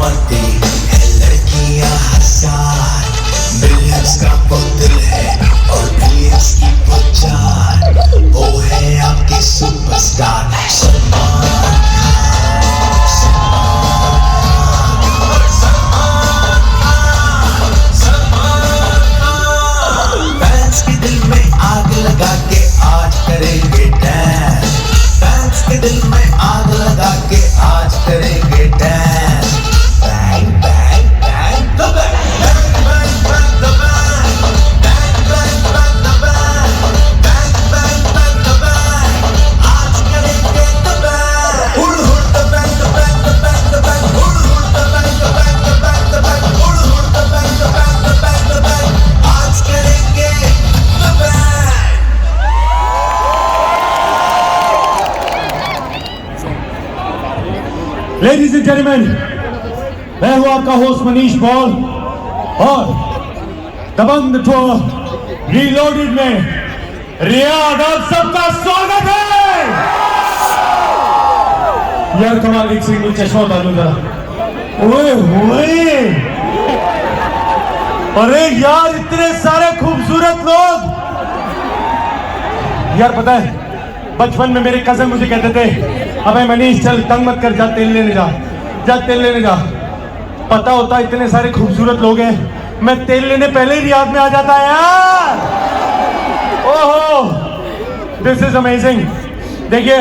मरती है लड़कियां हजार, मिलियंस का वो दिल है और बिलियंस की वो जान, वो है आपके सुपरस्टार सलमान खान। फैंस के दिल में आग लगा के आज करेंगे डांस, फैंस के दिल में आग लगा के आज करेंगे dance. Bang bang bang the bang, bang bang bang the bang, bang bang bang the bang, bang bang bang the bang, आज करेंगे द बैंग। हुड़ हुड़ the bang the bang the bang the bang, हुड़ हुड़ the bang the bang the bang the bang, हुड़ हुड़ the bang the bang the bang the bang, आज करेंगे the bang. Ladies and gentleman, मैं हूं आपका होस्ट मनीष पॉल और दबंग टूर रीलोडेड में रियाद आप सबका स्वागत है। यार कमाल एक सिंगल चश्मा उतार लो जरा। ओए होए, अरे यार इतने सारे खूबसूरत लोग। यार पता है बचपन में मेरे कजन मुझे कहते थे अबे मनीष चल तंग मत कर, जा तेल लेने जा, जा तेल लेने जा। पता होता इतने सारे खूबसूरत लोग हैं, मैं तेल लेने पहले ही रियाद में आ जाता है यार। ओहो, दिस इज अमेजिंग। देखिए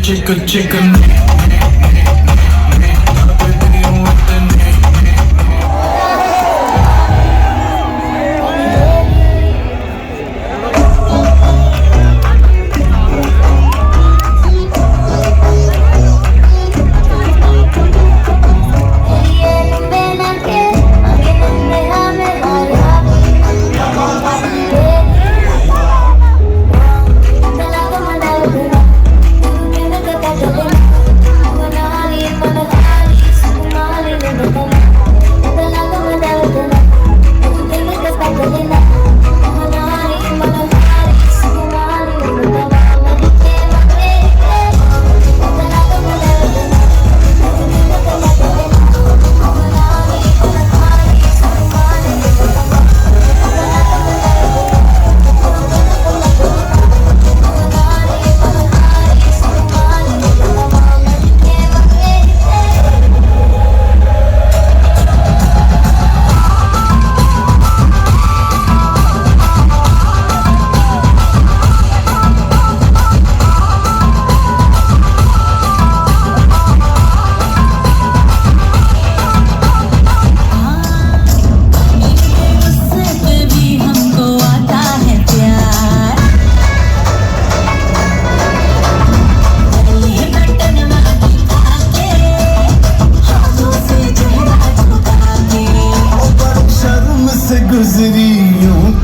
chicken chicken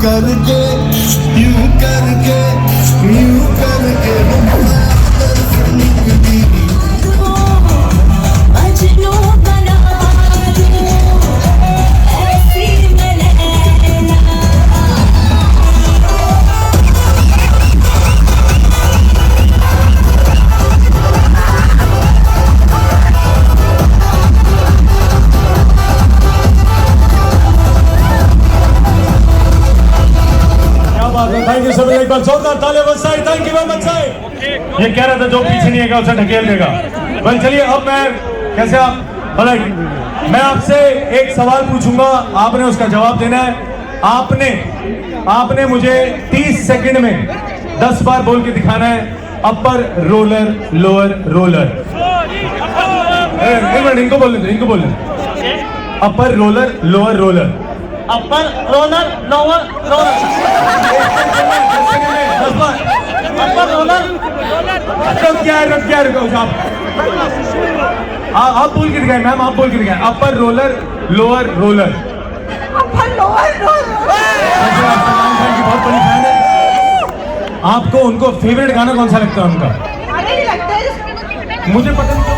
करके यूं करके यूं करके थैंक यू सब एक बार जोरदार तालियां बजाएं थैंक यू वेरी मच साहब ये कह रहा था जो पीछे नहीं है उसे ढकेल देगा बल चलिए अब मैं कैसे आप मैं आपसे एक सवाल पूछूंगा आपने उसका जवाब देना है आपने मुझे 30 सेकंड में 10 बार बोल के दिखाना है अपर रोलर लोअर रोलर इनको बोलने upper roller lower roller upper roller lower roller upper roller आप बोल के दिखाए मैम आप बोल के दिखाए upper roller lower roller Salman Khan की बहुत बड़ी फैन है आपको उनको फेवरेट गाना कौन सा लगता है उनका मुझे पता नहीं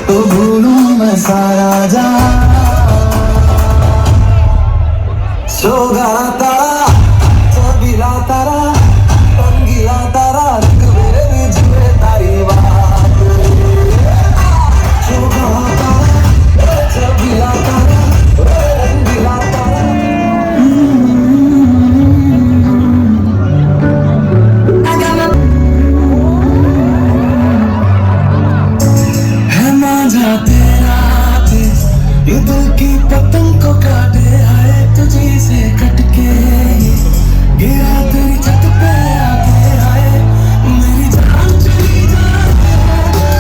तो भूलूं मैं सारा जहां सोगा तारा चबीला तारा रंगीला तारा रंग मेरे बीच में तारी बात सोगा तारा चबीला तारा रंगीला तारा ये दिल की पतंग को काटे आए तुझी से कटके गिरा तेरी छत पे आके आए मेरी जान चली जाए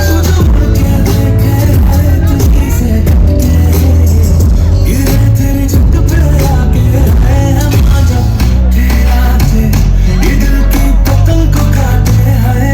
तुझे मुड़ के देखे आए तुझी से कटके गिरा तेरी छत पे आके आए हम आजा तेरा थे ये दिल की पतंग को काटे आए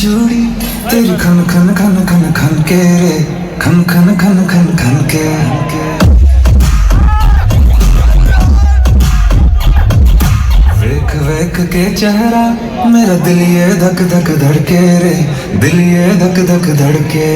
चूड़ी तेरी खन खन खन खन खन के रे खन खन खन खन खन के वेख वेख के चेहरा मेरा दिल ये धक धक धड़के रे दिल ये धक धक धड़के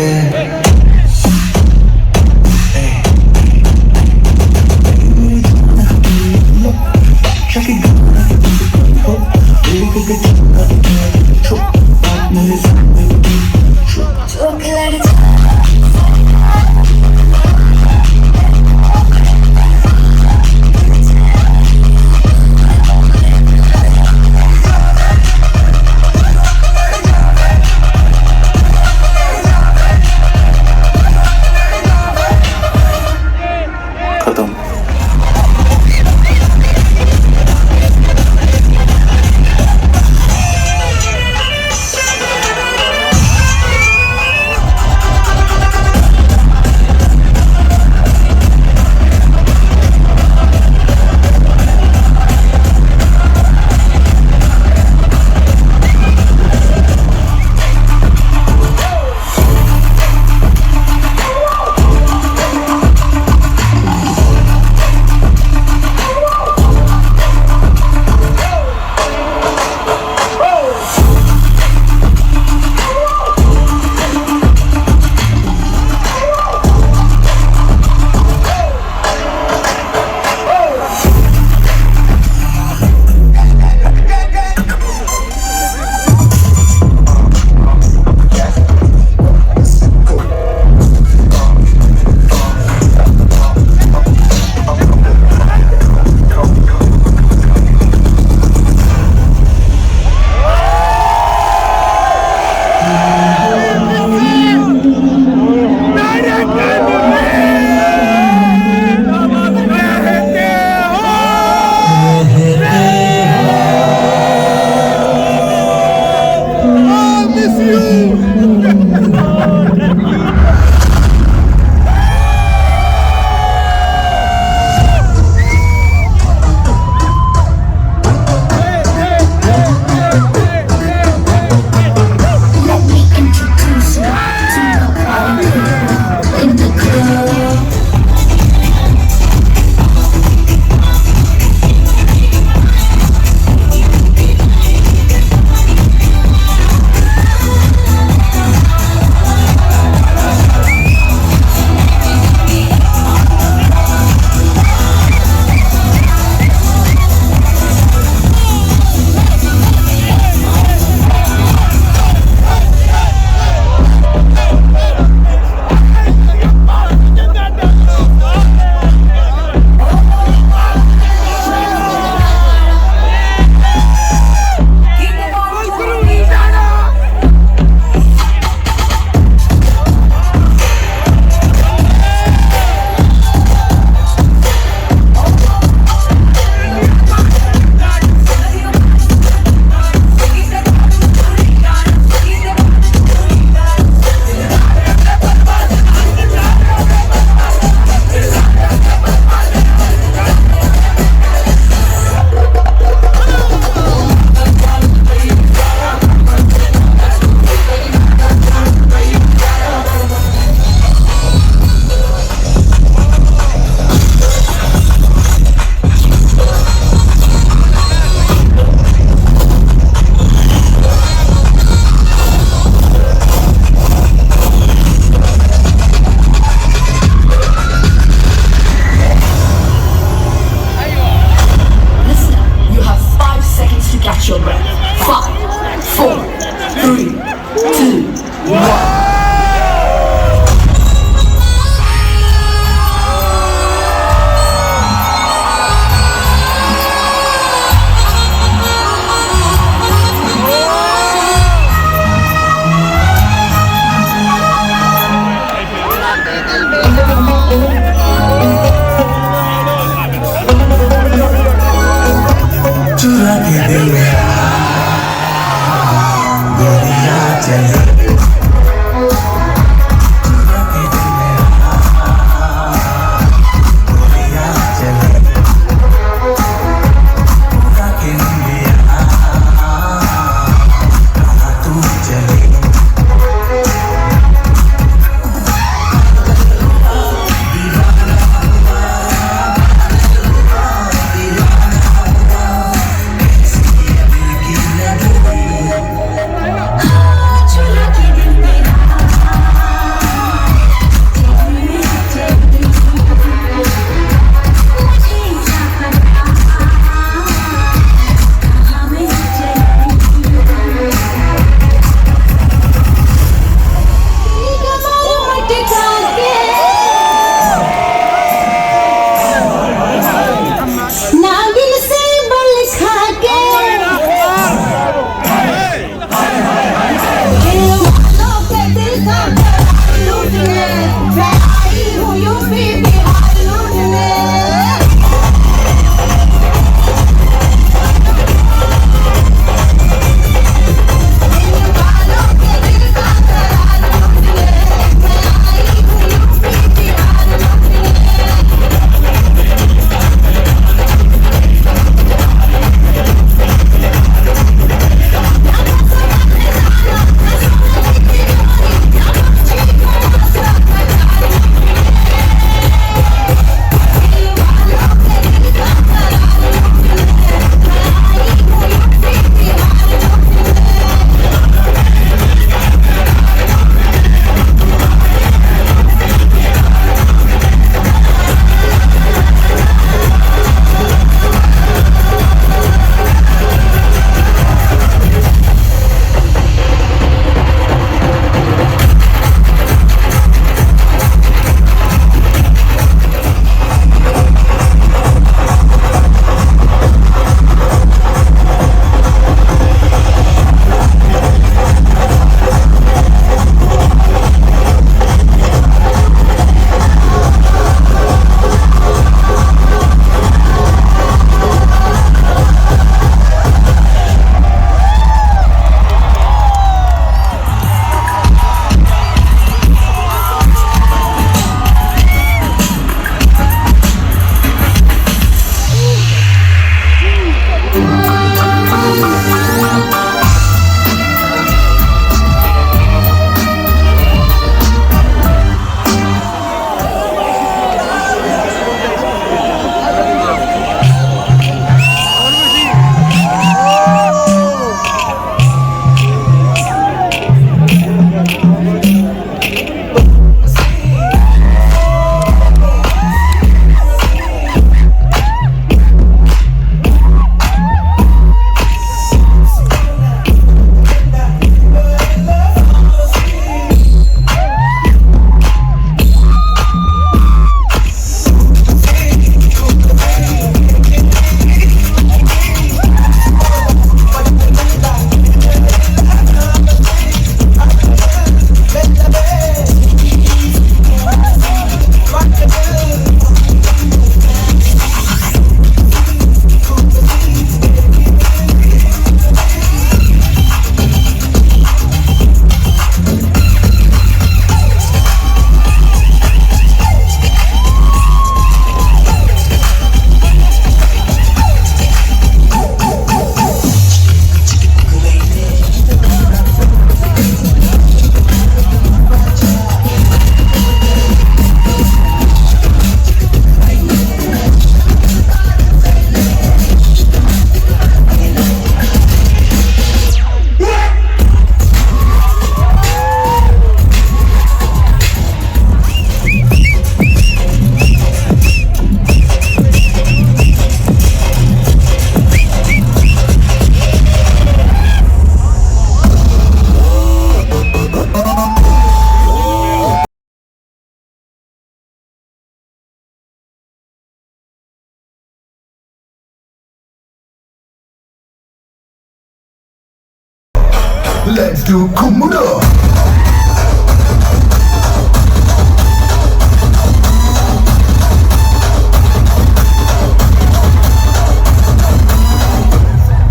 Let's do Kumudo.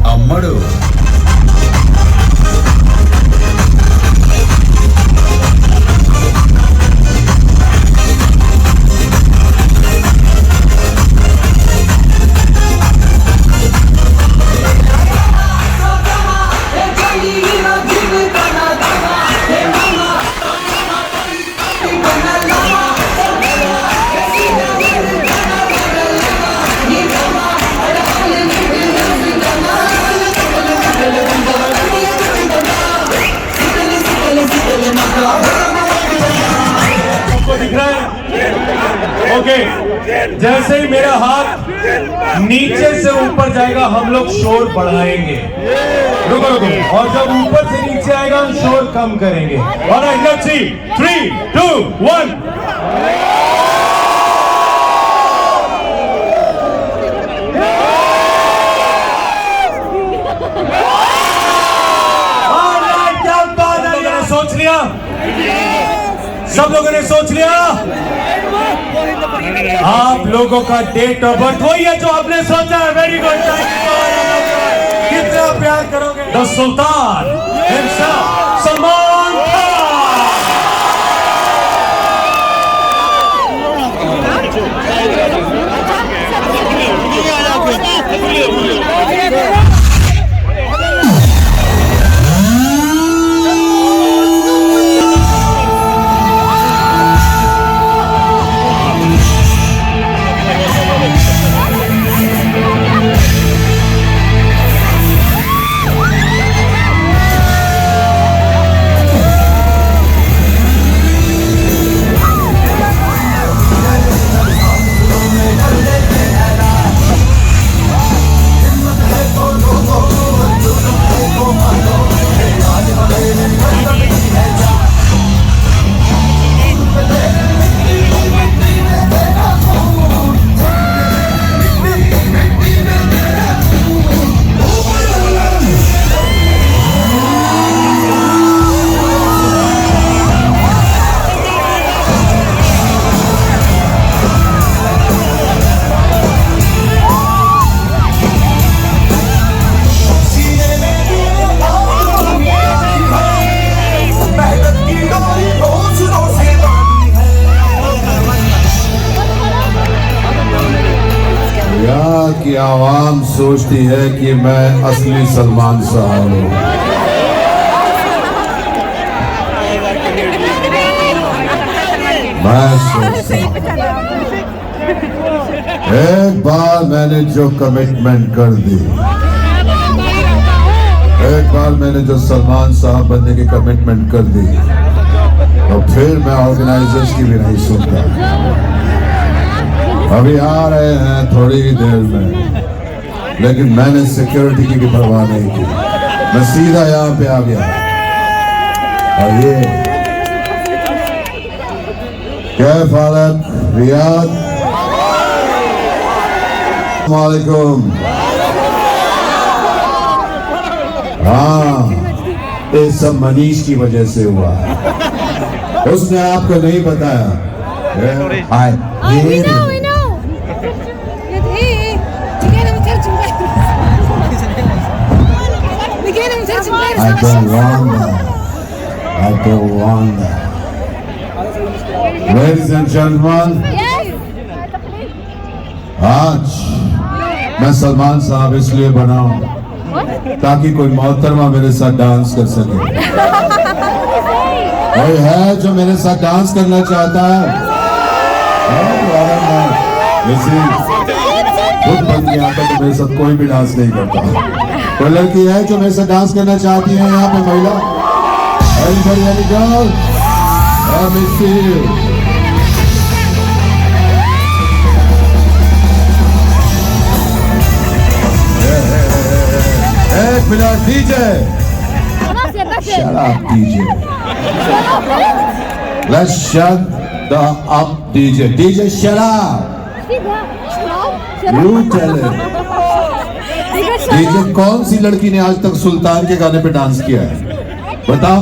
Ammadu. आपको दिख रहा है? ओके, जैसे ही मेरा हाथ नीचे से ऊपर जाएगा हम लोग शोर बढ़ाएंगे। रुको रुको, और जब ऊपर से नीचे आएगा हम शोर कम करेंगे। और लेट्स सी, 3, 2, 1। सोच लिया? सब लोगों ने सोच लिया? आप लोगों का डेट ऑफ बर्थ वही है जो आपने सोचा है। वेरी गुड, कितना प्यार करोगे? The sultan himself, Salman Khan. की आवाम सोचती है कि मैं असली सलमान साहब हूँ। मैं सोचता हूँ एक बार मैंने जो कमिटमेंट कर दी, एक बार मैंने जो सलमान साहब बनने की कमिटमेंट कर दी, तो फिर मैं ऑर्गेनाइजर्स की भी नहीं सुनता। अभी आ रहे हैं थोड़ी ही देर में, लेकिन मैंने सिक्योरिटी की भी परवाह नहीं की। मैं सीधा यहाँ पे आ गया। और ये कैफ हालत रियाद, वालेकुम। हाँ, ये सब मनीष की वजह से हुआ। उसने आपको नहीं बताया। I don't want that. I don't want that. Ladies and gentlemen, आज मैं सलमान साहब इसलिए बना हूँ ताकि कोई मोहतरमा मेरे साथ डांस कर सके। कोई है जो मेरे साथ डांस करना चाहता है? खुद बन गया था तो मेरे साथ कोई भी डांस नहीं करता। कोई लड़की है जो मेरे साथ डांस करना चाहती है? यहाँ पे महिला, everybody girl, let me see you. एक minute DJ, shut up DJ, let's shut the up DJ, DJ shut up, you tell him. DJ, कौन सी लड़की ने आज तक सुल्तान के गाने पे डांस किया है? बताओ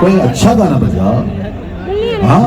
कोई अच्छा गाना बजाओ हाँ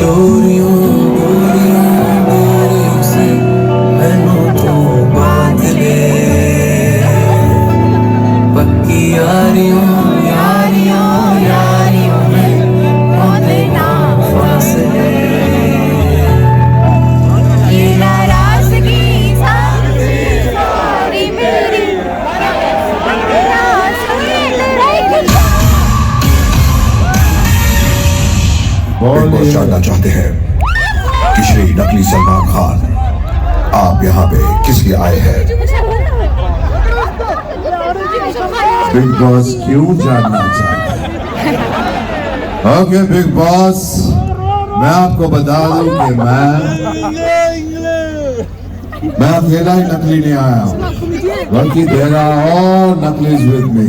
डोरियों से मैनू तो बांध ले पक्की यारियों में होते ना फासले ये नाराज़गी सारी मेरी बोलिए जानना चाहते हैं कि श्री नकली सलमान खान आप यहाँ पे किस लिए आए हैं? बिग बॉस क्यों जानना चाहते हैं? ओके बिग बॉस, मैं आपको बता दूं कि मैं अकेला ही नकली नहीं आया हूं, बल्कि देरा और नकली विद मी।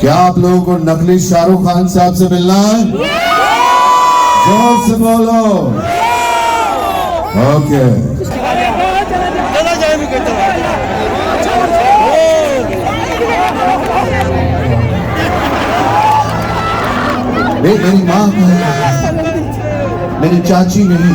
क्या आप लोगों को नकली शाहरुख खान साहब से मिलना है? जोर से बोलो। ओके मेरी माँ कहाँ है? मेरी चाची नहीं,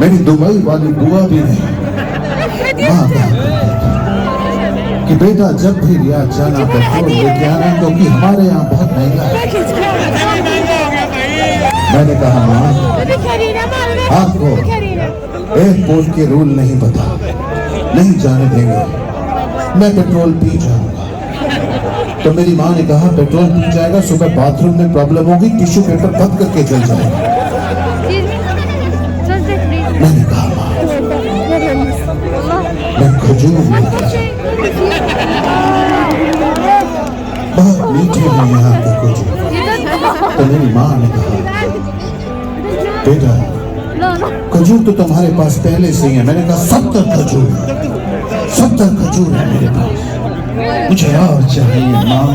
मेरी दुबई वाली बुआ भी नहीं। माँ कहा कि बेटा जब भी रियाद जाना पेट्रोल लेके आना, क्योंकि हमारे यहाँ बहुत महंगा है। मैंने कहा माँ आपको एयरपोर्ट के रूल नहीं पता, नहीं जाने देंगे, मैं पेट्रोल पी जाऊंगा। तो मेरी माँ ने कहा पेट्रोल पी जाएगा, सुबह बाथरूम में प्रॉब्लम होगी, टिश्यू पेपर बंद करके चल जाएगा। मैंने कहा माँ मैं खजूर लेके आया, बहुत मीठे हैं यहाँ के खजूर। तो मेरी माँ ने कहा बेटा खजूर तो तुम्हारे पास पहले से ही है। मैंने कहा 70 खजूर, 70 खजूर है मेरे पास, मुझे और चाहिए माँ।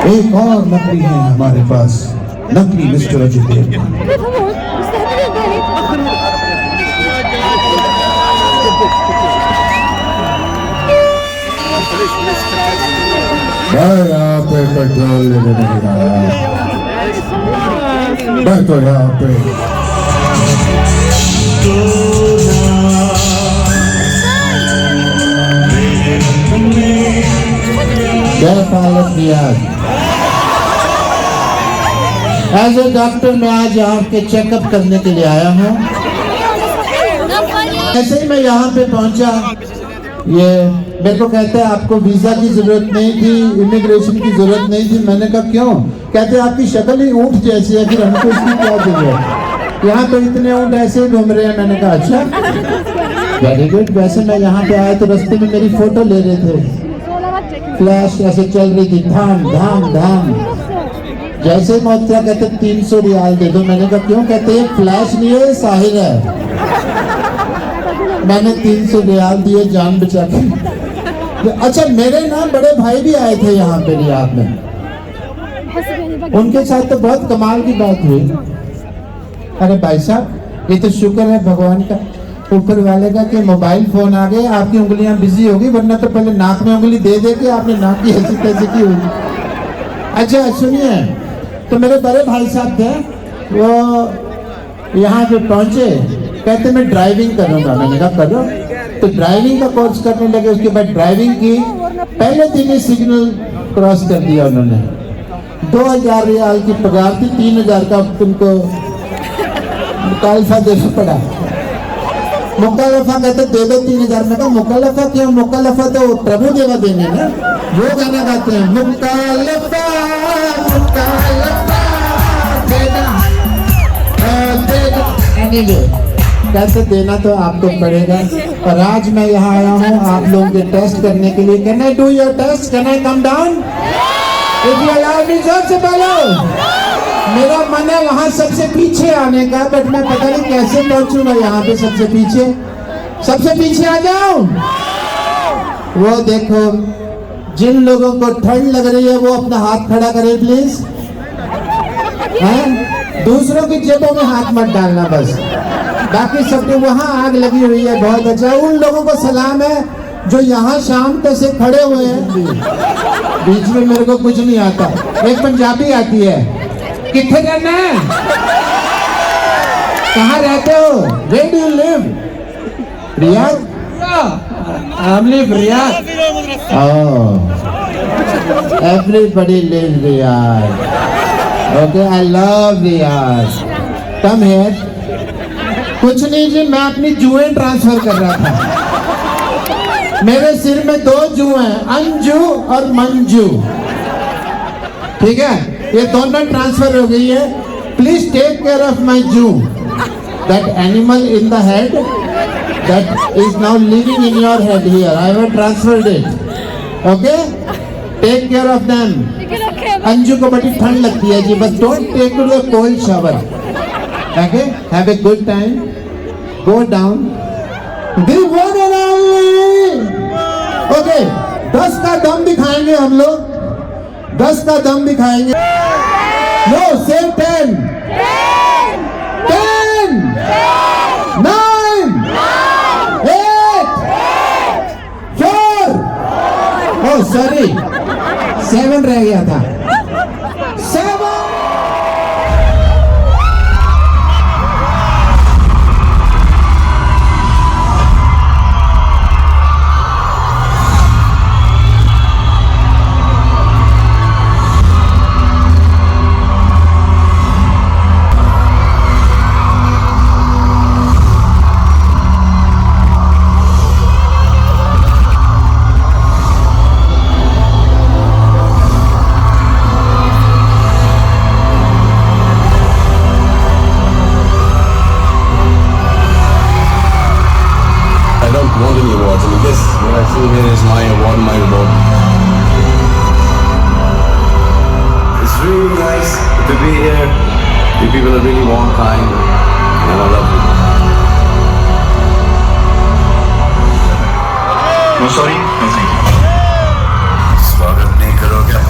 एक और नकली है हमारे पास, नकली मिस्टर अजय देवगन। मैं यहाँ पे पेट्रोल लेने नहीं आया, मैं तो यहाँ पे क्या हालत नियाज। एज ए डॉक्टर मैं आज आपके चेकअप करने के लिए आया हूँ। ऐसे ही मैं यहाँ पे पहुँचा, ये मेरे को कहते हैं आपको वीजा की जरूरत नहीं थी, इमिग्रेशन की जरूरत नहीं थी। मैंने कहा क्यों? कहते आपकी शक्ल ही ऊँट जैसी है, फिर हमको इसकी क्या जरूरत? यहाँ तो इतने ऊँट ऐसे ही घूम रहे हैं। मैंने कहा अच्छा वेरी गुड। वैसे मैं यहाँ पे आया तो रास्ते में मेरी फोटो ले रहे थे, फ्लैश ऐसे चल रही थी, धाम धाम धाम। जैसे मोहतरा कहते 300 रियाल दे दो। मैंने कहा क्यों? कहते ये फ्लैश नहीं है, साहिर है। मैंने 300 रियाल दिए जान बचा के। अच्छा मेरे ना बड़े भाई भी आए थे यहाँ पे रियाद में, उनके साथ तो बहुत कमाल की बात हुई। अरे भाई साहब ये तो शुक्र है भगवान का, ऊपर वाले का कि मोबाइल फोन आ गए, आपकी उंगलियां बिजी होगी, वरना तो पहले नाक में उंगली दे दे के आपने नाक की ऐसी तैसी की होगी। अच्छा सुनिए, तो मेरे बड़े भाई साहब थे, वो यहाँ पे पहुंचे, कहते मैं ड्राइविंग करूंगा। मैंने कहा करो। तो ड्राइविंग का कोर्स करने लगे। उसके बाद ड्राइविंग की, पहले दिन ही सिग्नल क्रॉस कर दिया उन्होंने। 2000 रियाल की पगार थी, 3000 का उनको मुकालफा देना पड़ा। मुकालफा कहते दे दो 3000 में। का मुकालफा क्यों? मुकालफा तो प्रभु देवा देंगे ना, वो गाना गाते हैं मुकालफा मुकालफा देना देना। कैसे देना तो आपको पड़ेगा। और आज मैं यहाँ आया हूँ आप लोगों के टेस्ट करने के लिए। Can I do your test? Can I come down? If you allow me, जोर से बोलो। मेरा मन है वहाँ सबसे पीछे आने का, बट मैं पता नहीं कैसे पहुँचूंगा यहाँ पे सबसे पीछे। सबसे पीछे आ जाऊं। वो देखो, जिन लोगों को ठंड लग रही है वो अपना हाथ खड़ा करे प्लीज। हैं? दूसरों की जेबों में हाथ मत डालना बस, बाकी सबको। वहाँ आग लगी हुई है, बहुत अच्छा। उन लोगों को सलाम है जो यहाँ शाम तक से खड़े हुए हैं, बीच में मेरे को कुछ नहीं आता। एक पंजाबी आती है, किथे रहना है, कहाँ रहते हो, where do you live, Riyadh, I live Riyadh, everybody live Riyadh, okay, I love Riyadh, come here. कुछ नहीं जी, मैं अपनी जुएं ट्रांसफर कर रहा था। मेरे सिर में 2 जू हैं, अंजू और मंजू, ठीक है, ये दोनों ट्रांसफर हो गई है। Please take care of my zoo, that animal in the head that is now living in your head here, I have transferred it, okay, take care of them. Anju को बड़ी ठंड लगती है जी, बस don't take to the cold shower, okay, have a good time, go down, okay. 10 का दम दिखाएंगे हम लोग, 10 का दम दिखाएंगे। नो, से 10, 10, 9, 8, 4, ओह सॉरी 7 रह गया था, 7। Here is my award, my reward. It's really nice to be here. The people are really warm, kind, and I love you. No, sorry, no thank you. स्वागत नहीं करोगे?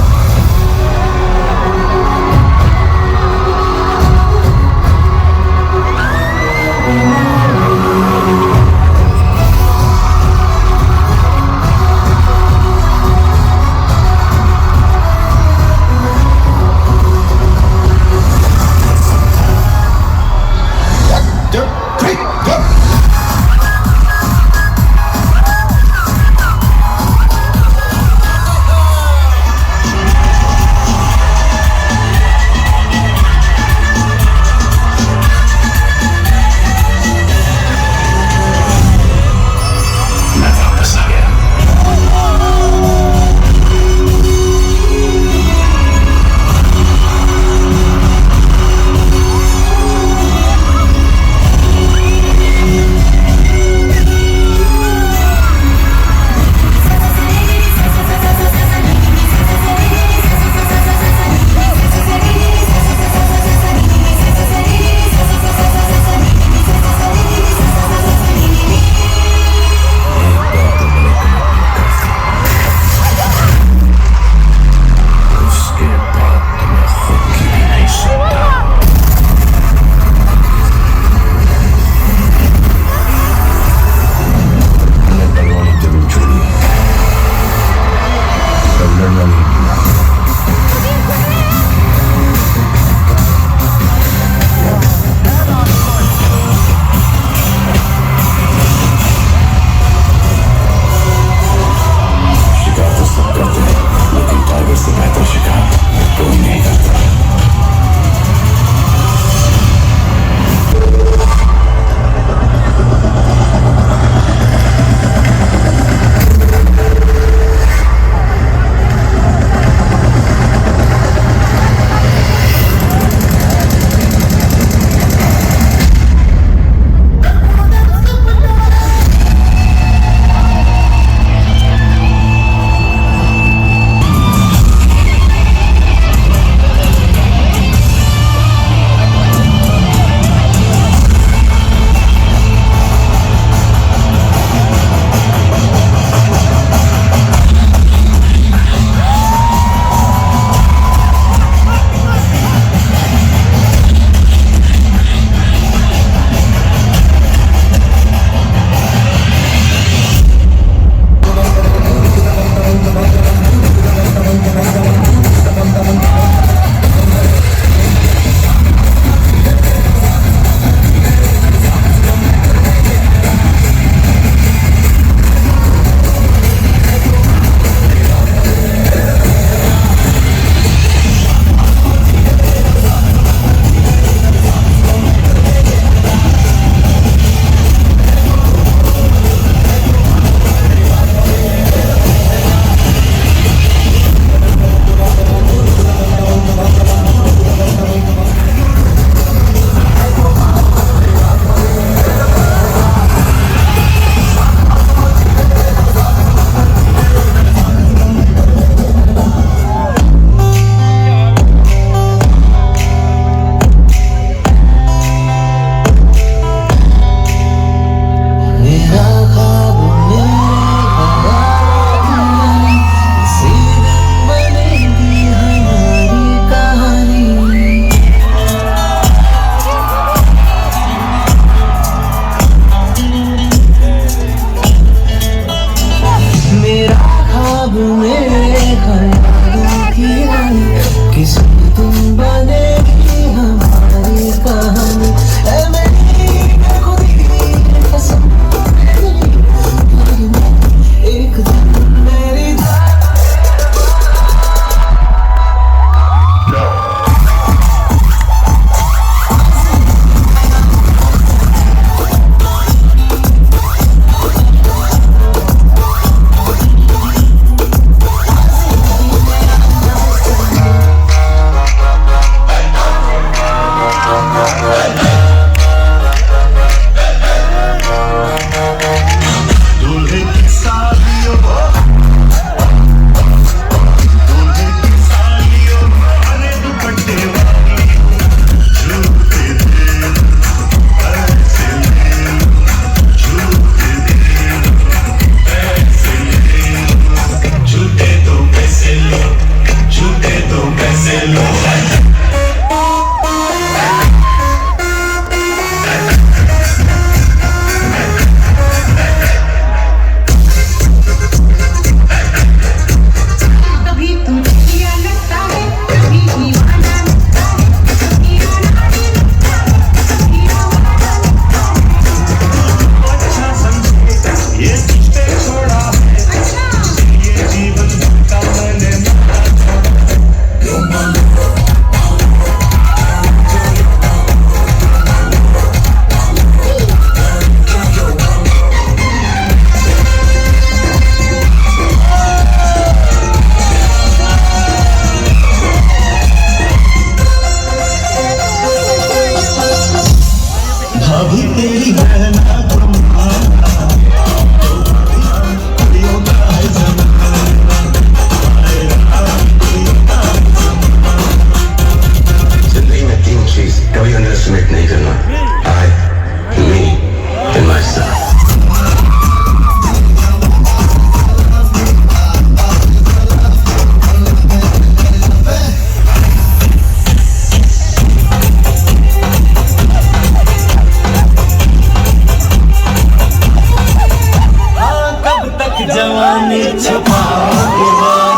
कभी तू चिड़िया लगता है, कभी दीवाना लगता है, कभी अनाड़ी लगता है, कभी रवाना लगता है। अच्छा समझे ये रिश्ते छोड़ा है, अच्छा ये जीवन का मैंने भाभी तेरी बहना जिंदगी में तीन चीज कभी अंडरएस्टिमेट नहीं करना, आई, मी एंड माय सेल्फ। कब तक जवानी छुपाओगे वानी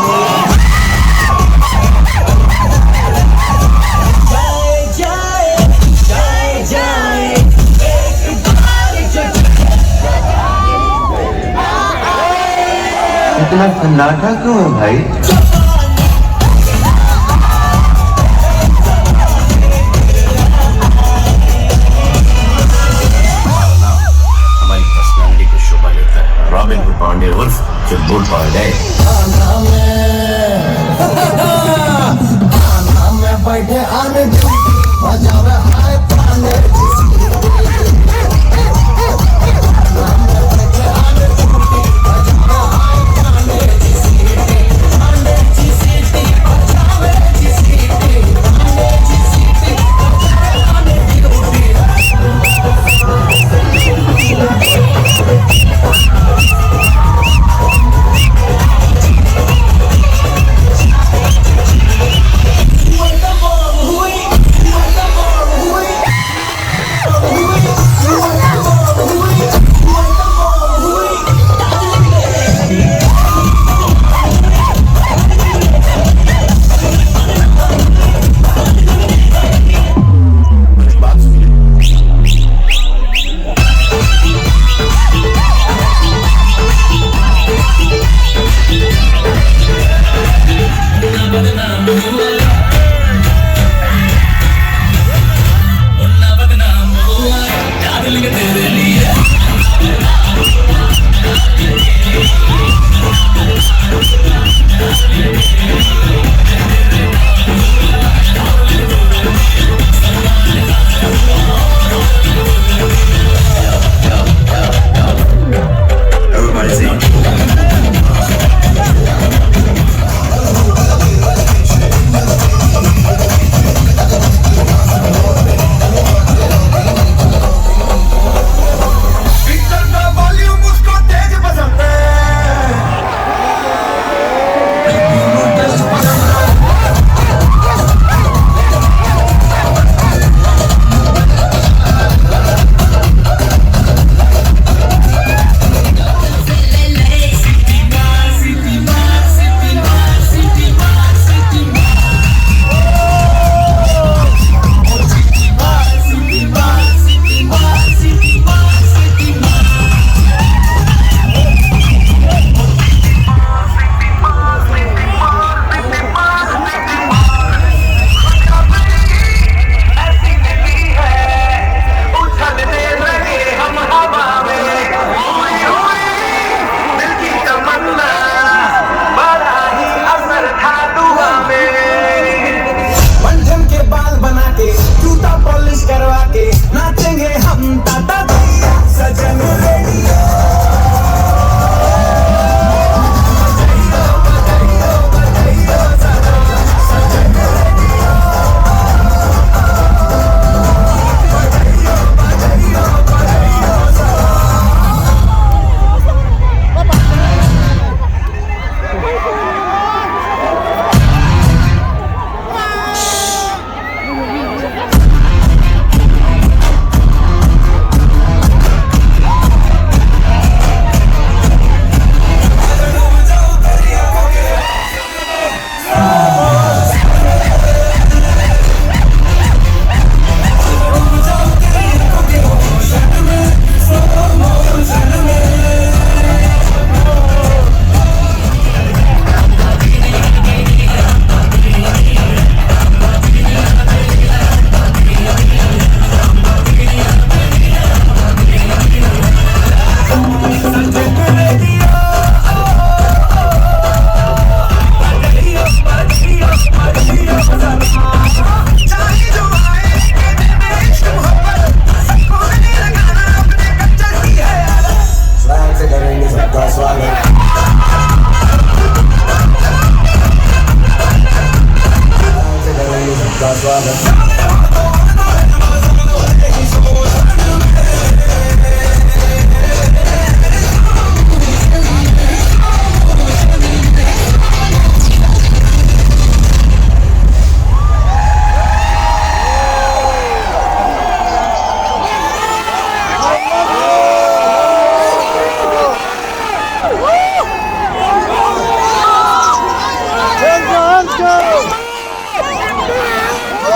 इतना सन्नाटा क्यों है भाई? हमारी पर्सनालिटी को शोभा देता है। रॉबिन हुड पांडे उर्फ चुलबुल पांडे। बैठे आने बजावे हाय पाने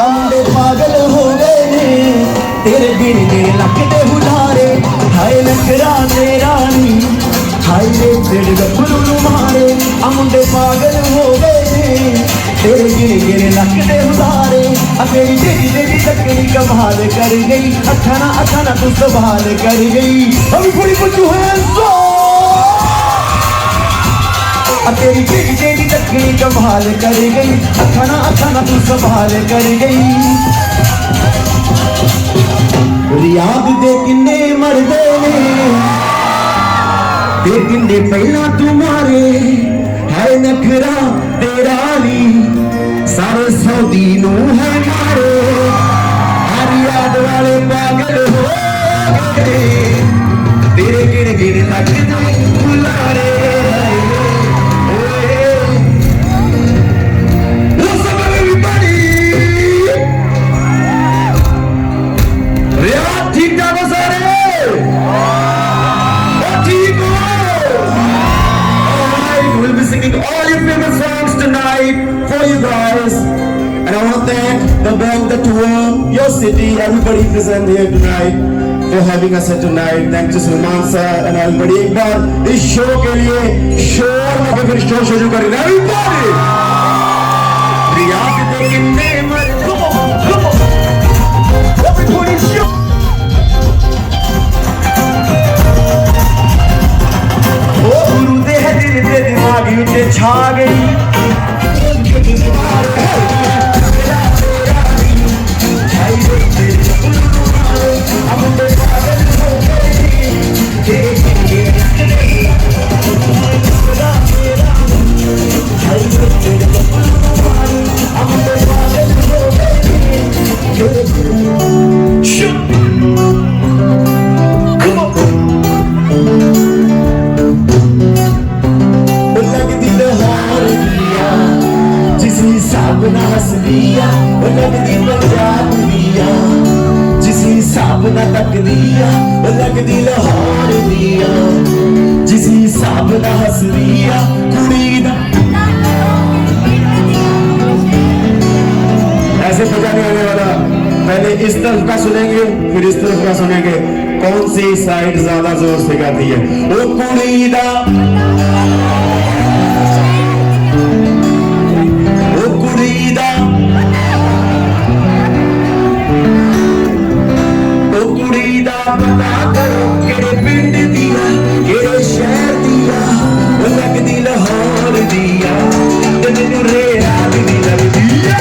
मुंडे पागल हो गए ने तेरे बिन मेरे लगते हुलारे हाय नखरा तेरा नी हाय रे तेरे गफरू मारे मुंडे पागल हो गए ने तेरे बिन मेरे लगते हुलारे मेरी तेरी तेरी तकनी कमाल कर गई अखाना तू संभाल कर गई अभी पूरी कुछ है तेरी तेरी तेरी तकनी कमाल कर गई अखाना तू संभाल कर गई रियाद दे किन्ने मरदे ने ते किन्ने पहला तुम्हारे है नखरा तेरा नी सारे सऊदी नू है मारे रियाद वाले पागल हो गए तेरे गिन गिन लगते बुलारे all your favorite songs tonight for you guys, and I want to thank the band, the tour, your city, everybody present here tonight for having us here tonight. Thank you Salman sir and everybody. एक बार इस show के लिए शोर में फिर show शुरू करें everybody. Riyadh दे किन्ने come on everybody show. दिमाग में छा गई जिस हिसाब ना तक दिया लगदी लाहौर दिया जिस हिसाब ना हस दिया कुड़ी दा ऐसे मजा नहीं आने वाला पहले इस तरफ का सुनेंगे फिर इस तरफ का सुनेंगे कौन सी साइड ज्यादा जोर से गाती है वो कुड़ी दा पता करो केड़े पिंड दिया केड़े शहर दिया वो लगदी लाहौर दिया ते मैनू रेड़ा दी लगदी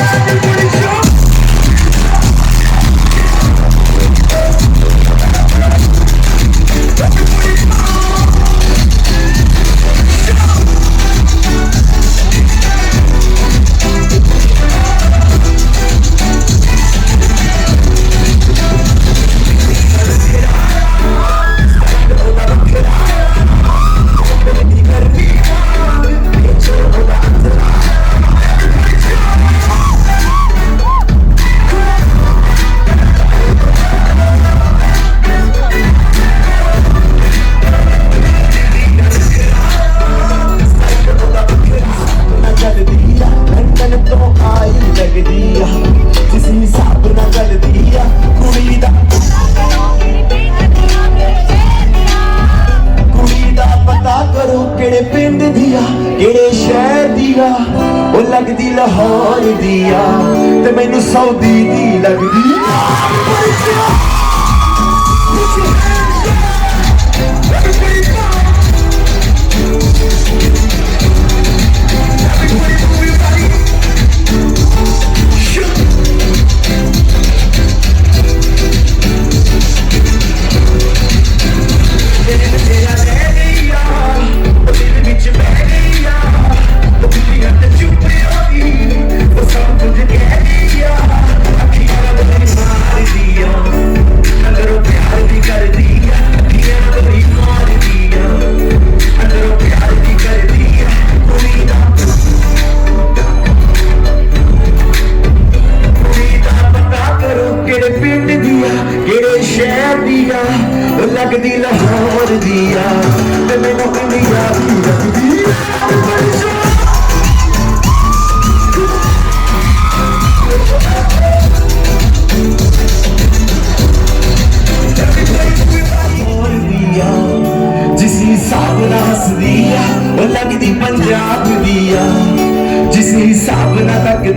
लगदी लाहौर दिया ते मैनू सऊदी दी लगदी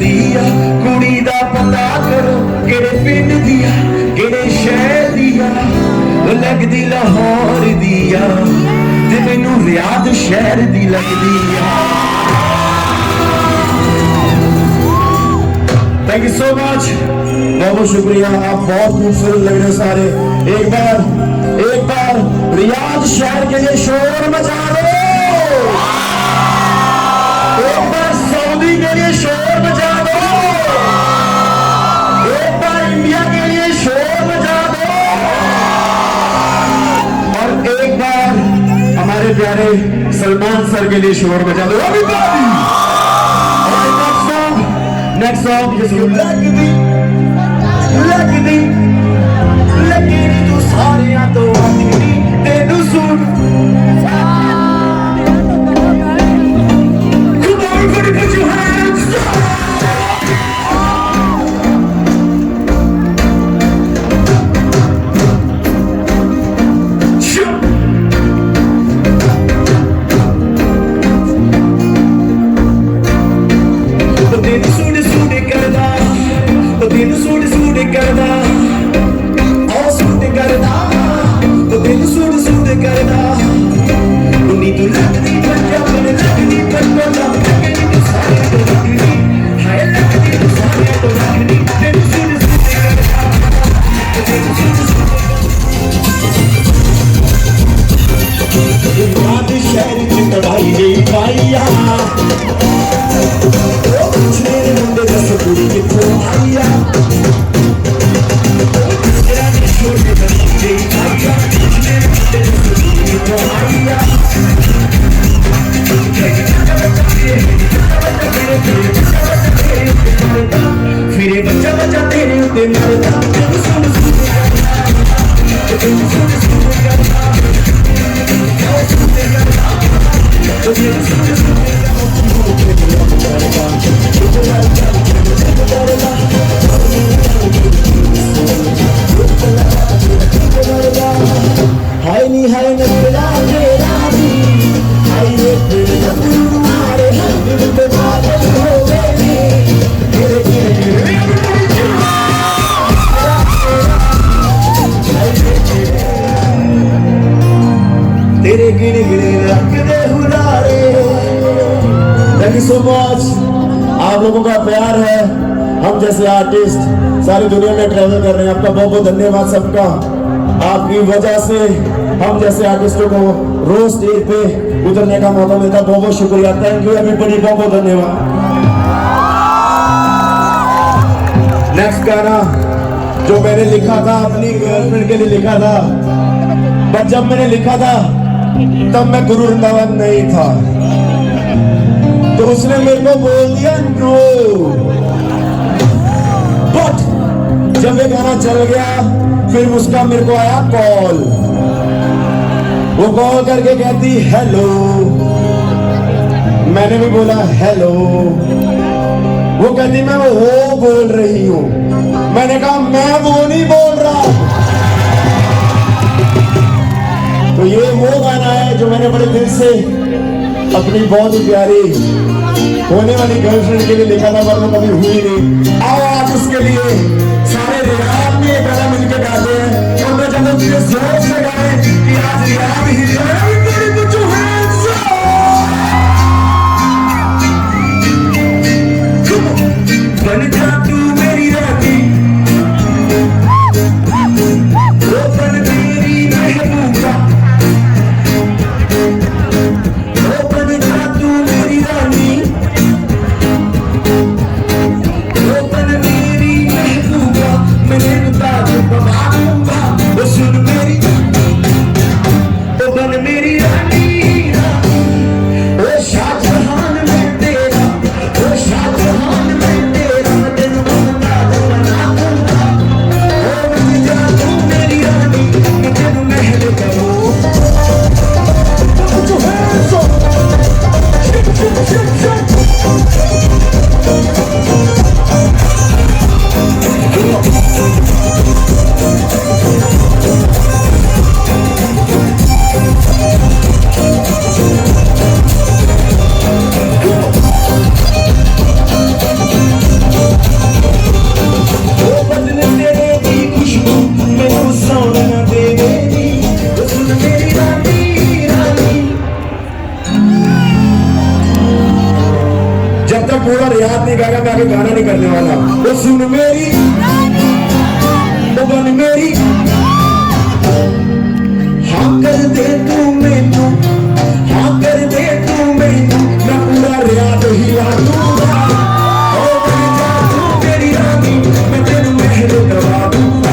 लगदी आ कुड़ी दा पता करो केड़े पिंड दी आ केड़े शहर दी आ ओ लगदी लाहौर दी आ ते मैनू रियाद शहर दी लगदी आ थैंक यू सो मच बहुत बहुत शुक्रिया आप बहुत खूबसूरत लग रहे हो सारे एक बार रियाद शहर के लिए शोर मचा दो एक बार सऊदी के लिए शोर मचा दो एक बार इंडिया के लिए शोर मचा दो और एक बार हमारे प्यारे सलमान सर के लिए शोर मचा दो नेक्स्ट सॉन्ग जिसको लगदी तू सारियां तो आखरी तेनू सुन Come on, everybody put your hands up! Thank you so much आप लोगों का प्यार है हम जैसे आर्टिस्ट सारी दुनिया में ट्रैवल कर रहे हैं आपका बहुत बहुत धन्यवाद सबका आपकी वजह से हम जैसे आर्टिस्टों को रोज स्टेज पे उतरने का मौका मिलता है बहुत बहुत शुक्रिया थैंक यू एवरीबॉडी बहुत बहुत धन्यवाद नेक्स्ट गाना जो मैंने लिखा था अपनी गर्लफ्रेंड के लिए लिखा था बट जब मैंने लिखा था तब मैं गुरु वृंदावन नहीं था तो उसने मेरे को बोल दिया नो बट जब ये गाना चल गया फिर उसका मेरे को आया कॉल वो कॉल करके कहती हेलो मैंने भी बोला हेलो वो कहती मैं वो बोल रही हूं मैंने कहा मैं वो नहीं बोल रहा तो ये वो गाना है जो मैंने बड़े दिल से अपनी बहुत ही प्यारी होने वाली गर्लफ्रेंड के लिए लिखा था वरना कभी हुई नहीं आओ आप उसके लिए सारे रियाद में गाना मिलकर गाते हैं और मैं चाहता हूँ जोर से गाएं कि आज Riyadh he Everybody put your hands up! Come on! बन जा तू मेरी रानी वो बन मेरी महबूबा वो बन जा तू मेरी रानी वो बन मेरी महबूबा मैंने बता दूंगा वो सुन मेरी वो बन मेरी रानी वो शाहजहान में तेरा वो शाहजहान में तेरा दिन बैकअप आके गाना नहीं करने वाला। वो सुन मेरी, वो बन मेरी, हाँ कर दे तू मैनू, हाँ कर दे तू मैनू, मैं पूरा रियाद हिला दूंगा। ओ बन जा तू मेरी रानी, मैं तेनू महल करवा दूंगा।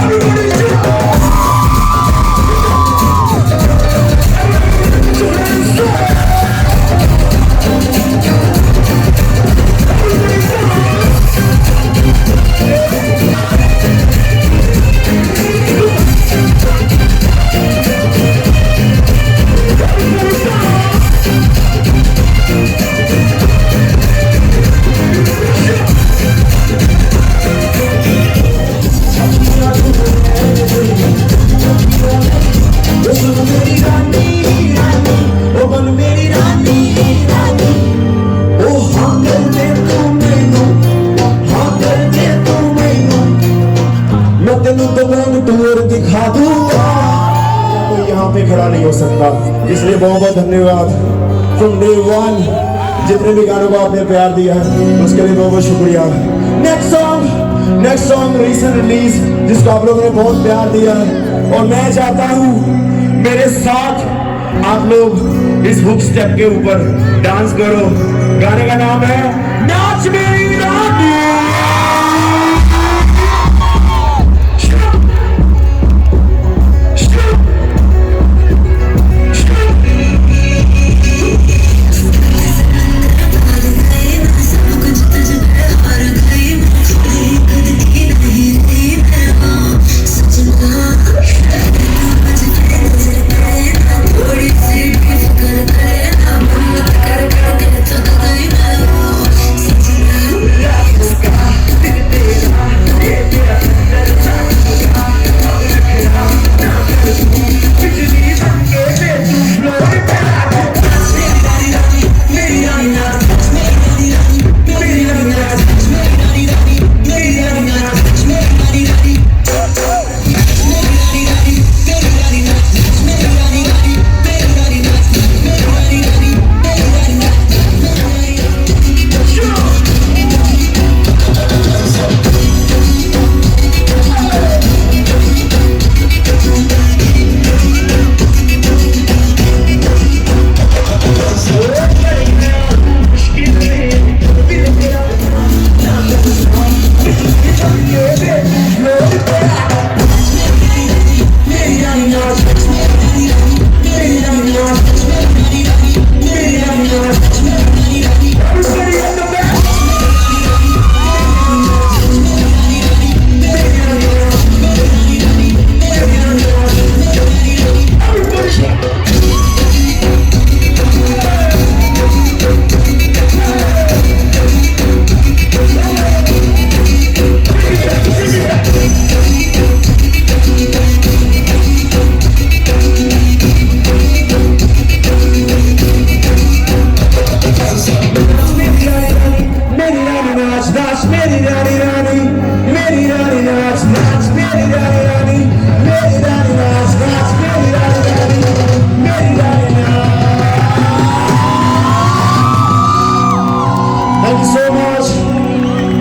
दिखा दूंगा, कोई यहाँ पे खड़ा नहीं हो सकता। इसलिए बहुत बहुत धन्यवाद फ्रॉम डे वन, जितने भी गानों को आपने प्यार दिया है उसके लिए बहुत बहुत शुक्रिया। नेक्स्ट सॉन्ग रीसेंट रिलीज जिसको आप लोगों ने बहुत प्यार दिया है, और मैं चाहता हूँ मेरे साथ आप लोग इस हुक स्टेप के ऊपर डांस करो। गाने का नाम है नाच मेरी रानी।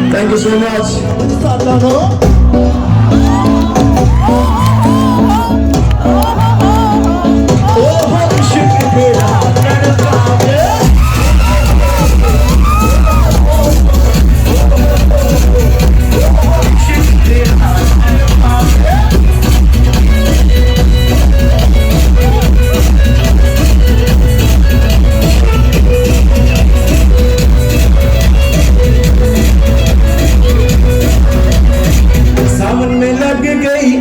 Thank you so much. सावन में लग गई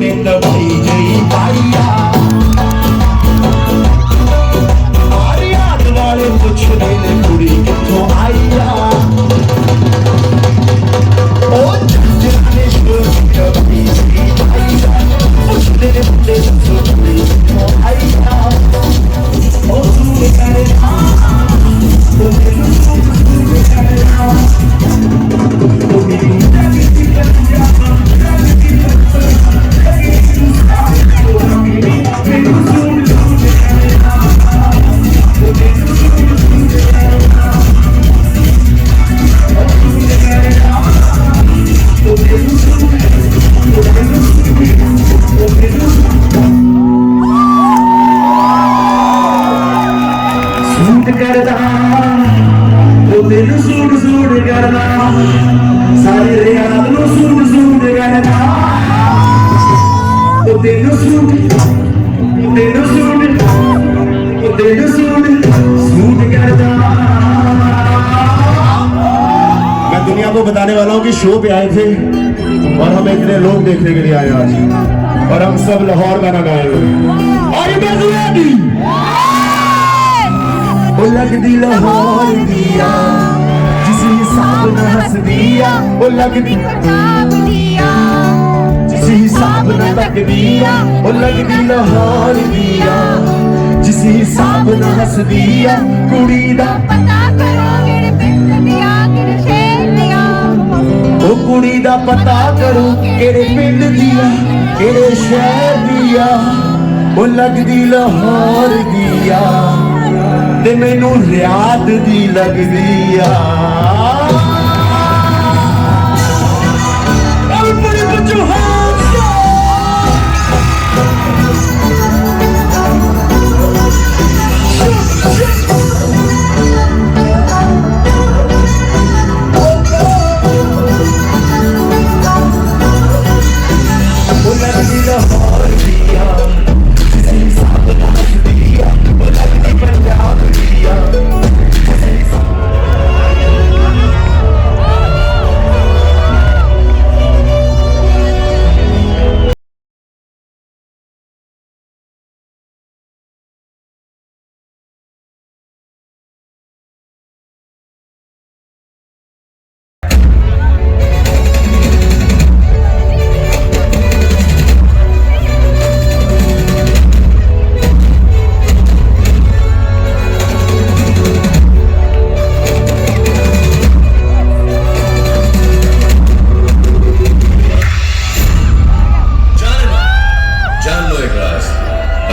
ने दबाई गई पाइया वाले पुछदे ने कुड़ी किथों आईया ओ जाने शोर कभी सी आईया पुछदे ने मुंडे दसो कुड़ी किथों आईया ओ सूट करे ओ मेनू सूट करे ओ मेनू मैं दुनिया को बताने वाला हूँ कि शो पे आए थे और हमें इतने लोग देखने के लिए आए आज और हम सब लाहौर गाना गाएंगे और वो लगदी लाहौर दिया जिस हिसाब न हंस दिया वो लगदी जिस हिसाब न तक दिया वो लगदी लाहौर दिया जिस हिसाब न हंस दिया कुड़ी दा पता करो किहड़े पिंड दिया किहड़े शहर दिया ओ कुड़ी दा पता करो किहड़े पिंड दिया किहड़े शहर दिया वो लगदी लाहौर दिया ते मैनू रियाद दी लगदी आ Everybody put your hands up!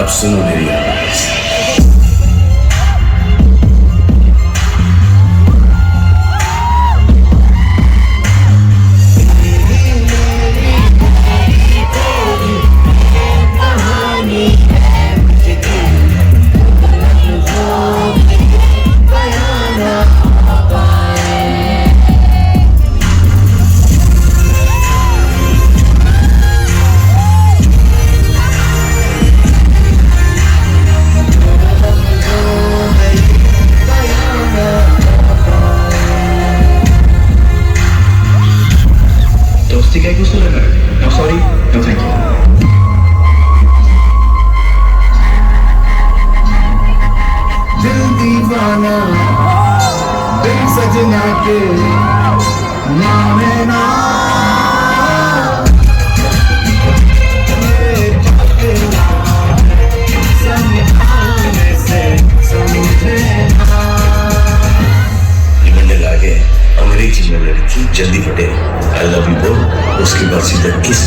अब सुनो मेरी आवाज No, sorry, no thank you. दिल दीवाना दिल सजना के नामे ना आगे अंग्रेजी में लड़की जल्दी फटे आई लव यू बोल उसके बाद सीधा किस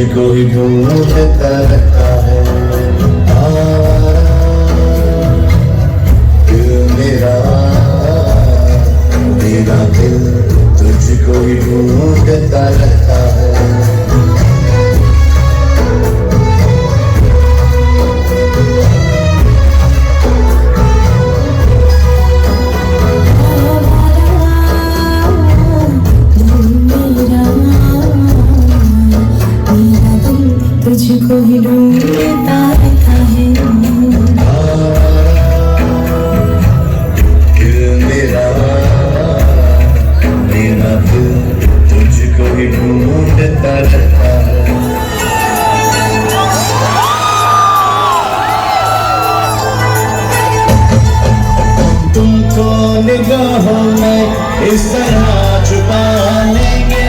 तुझको ही ढूंढता रहता है दिल मेरा मेरा दिल तुझको ही ढूंढता रहता है तुझको ही ढूंढता रहता है दिल मेरा मेरा दिल तुझको ही ढूंढता रहता है तुमको निगाहों में इस तरह छुपा लेंगे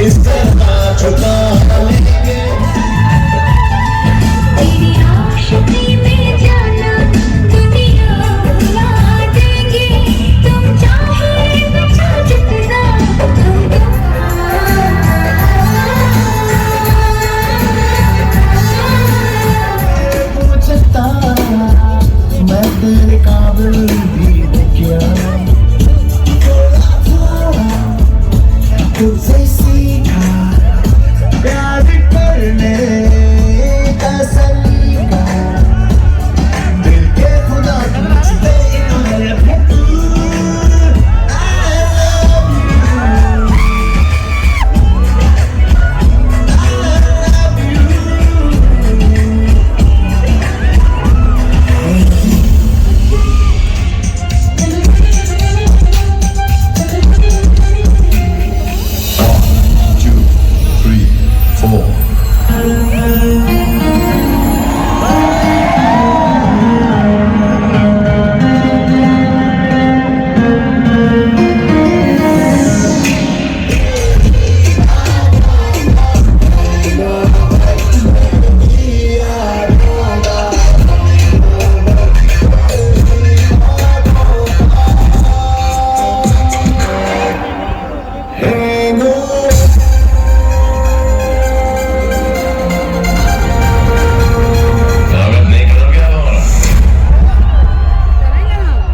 इस तरह छुपा लेंगे तेरी आशिकी में जाना दुनिया भुला देंगे तुम चाहे बचा जितना पूछता मैं तेरे काबिल भी हूँ क्या तुझसे सीखा प्यार करने का सलीका दिल के खुदा तुझसे इनायत है तू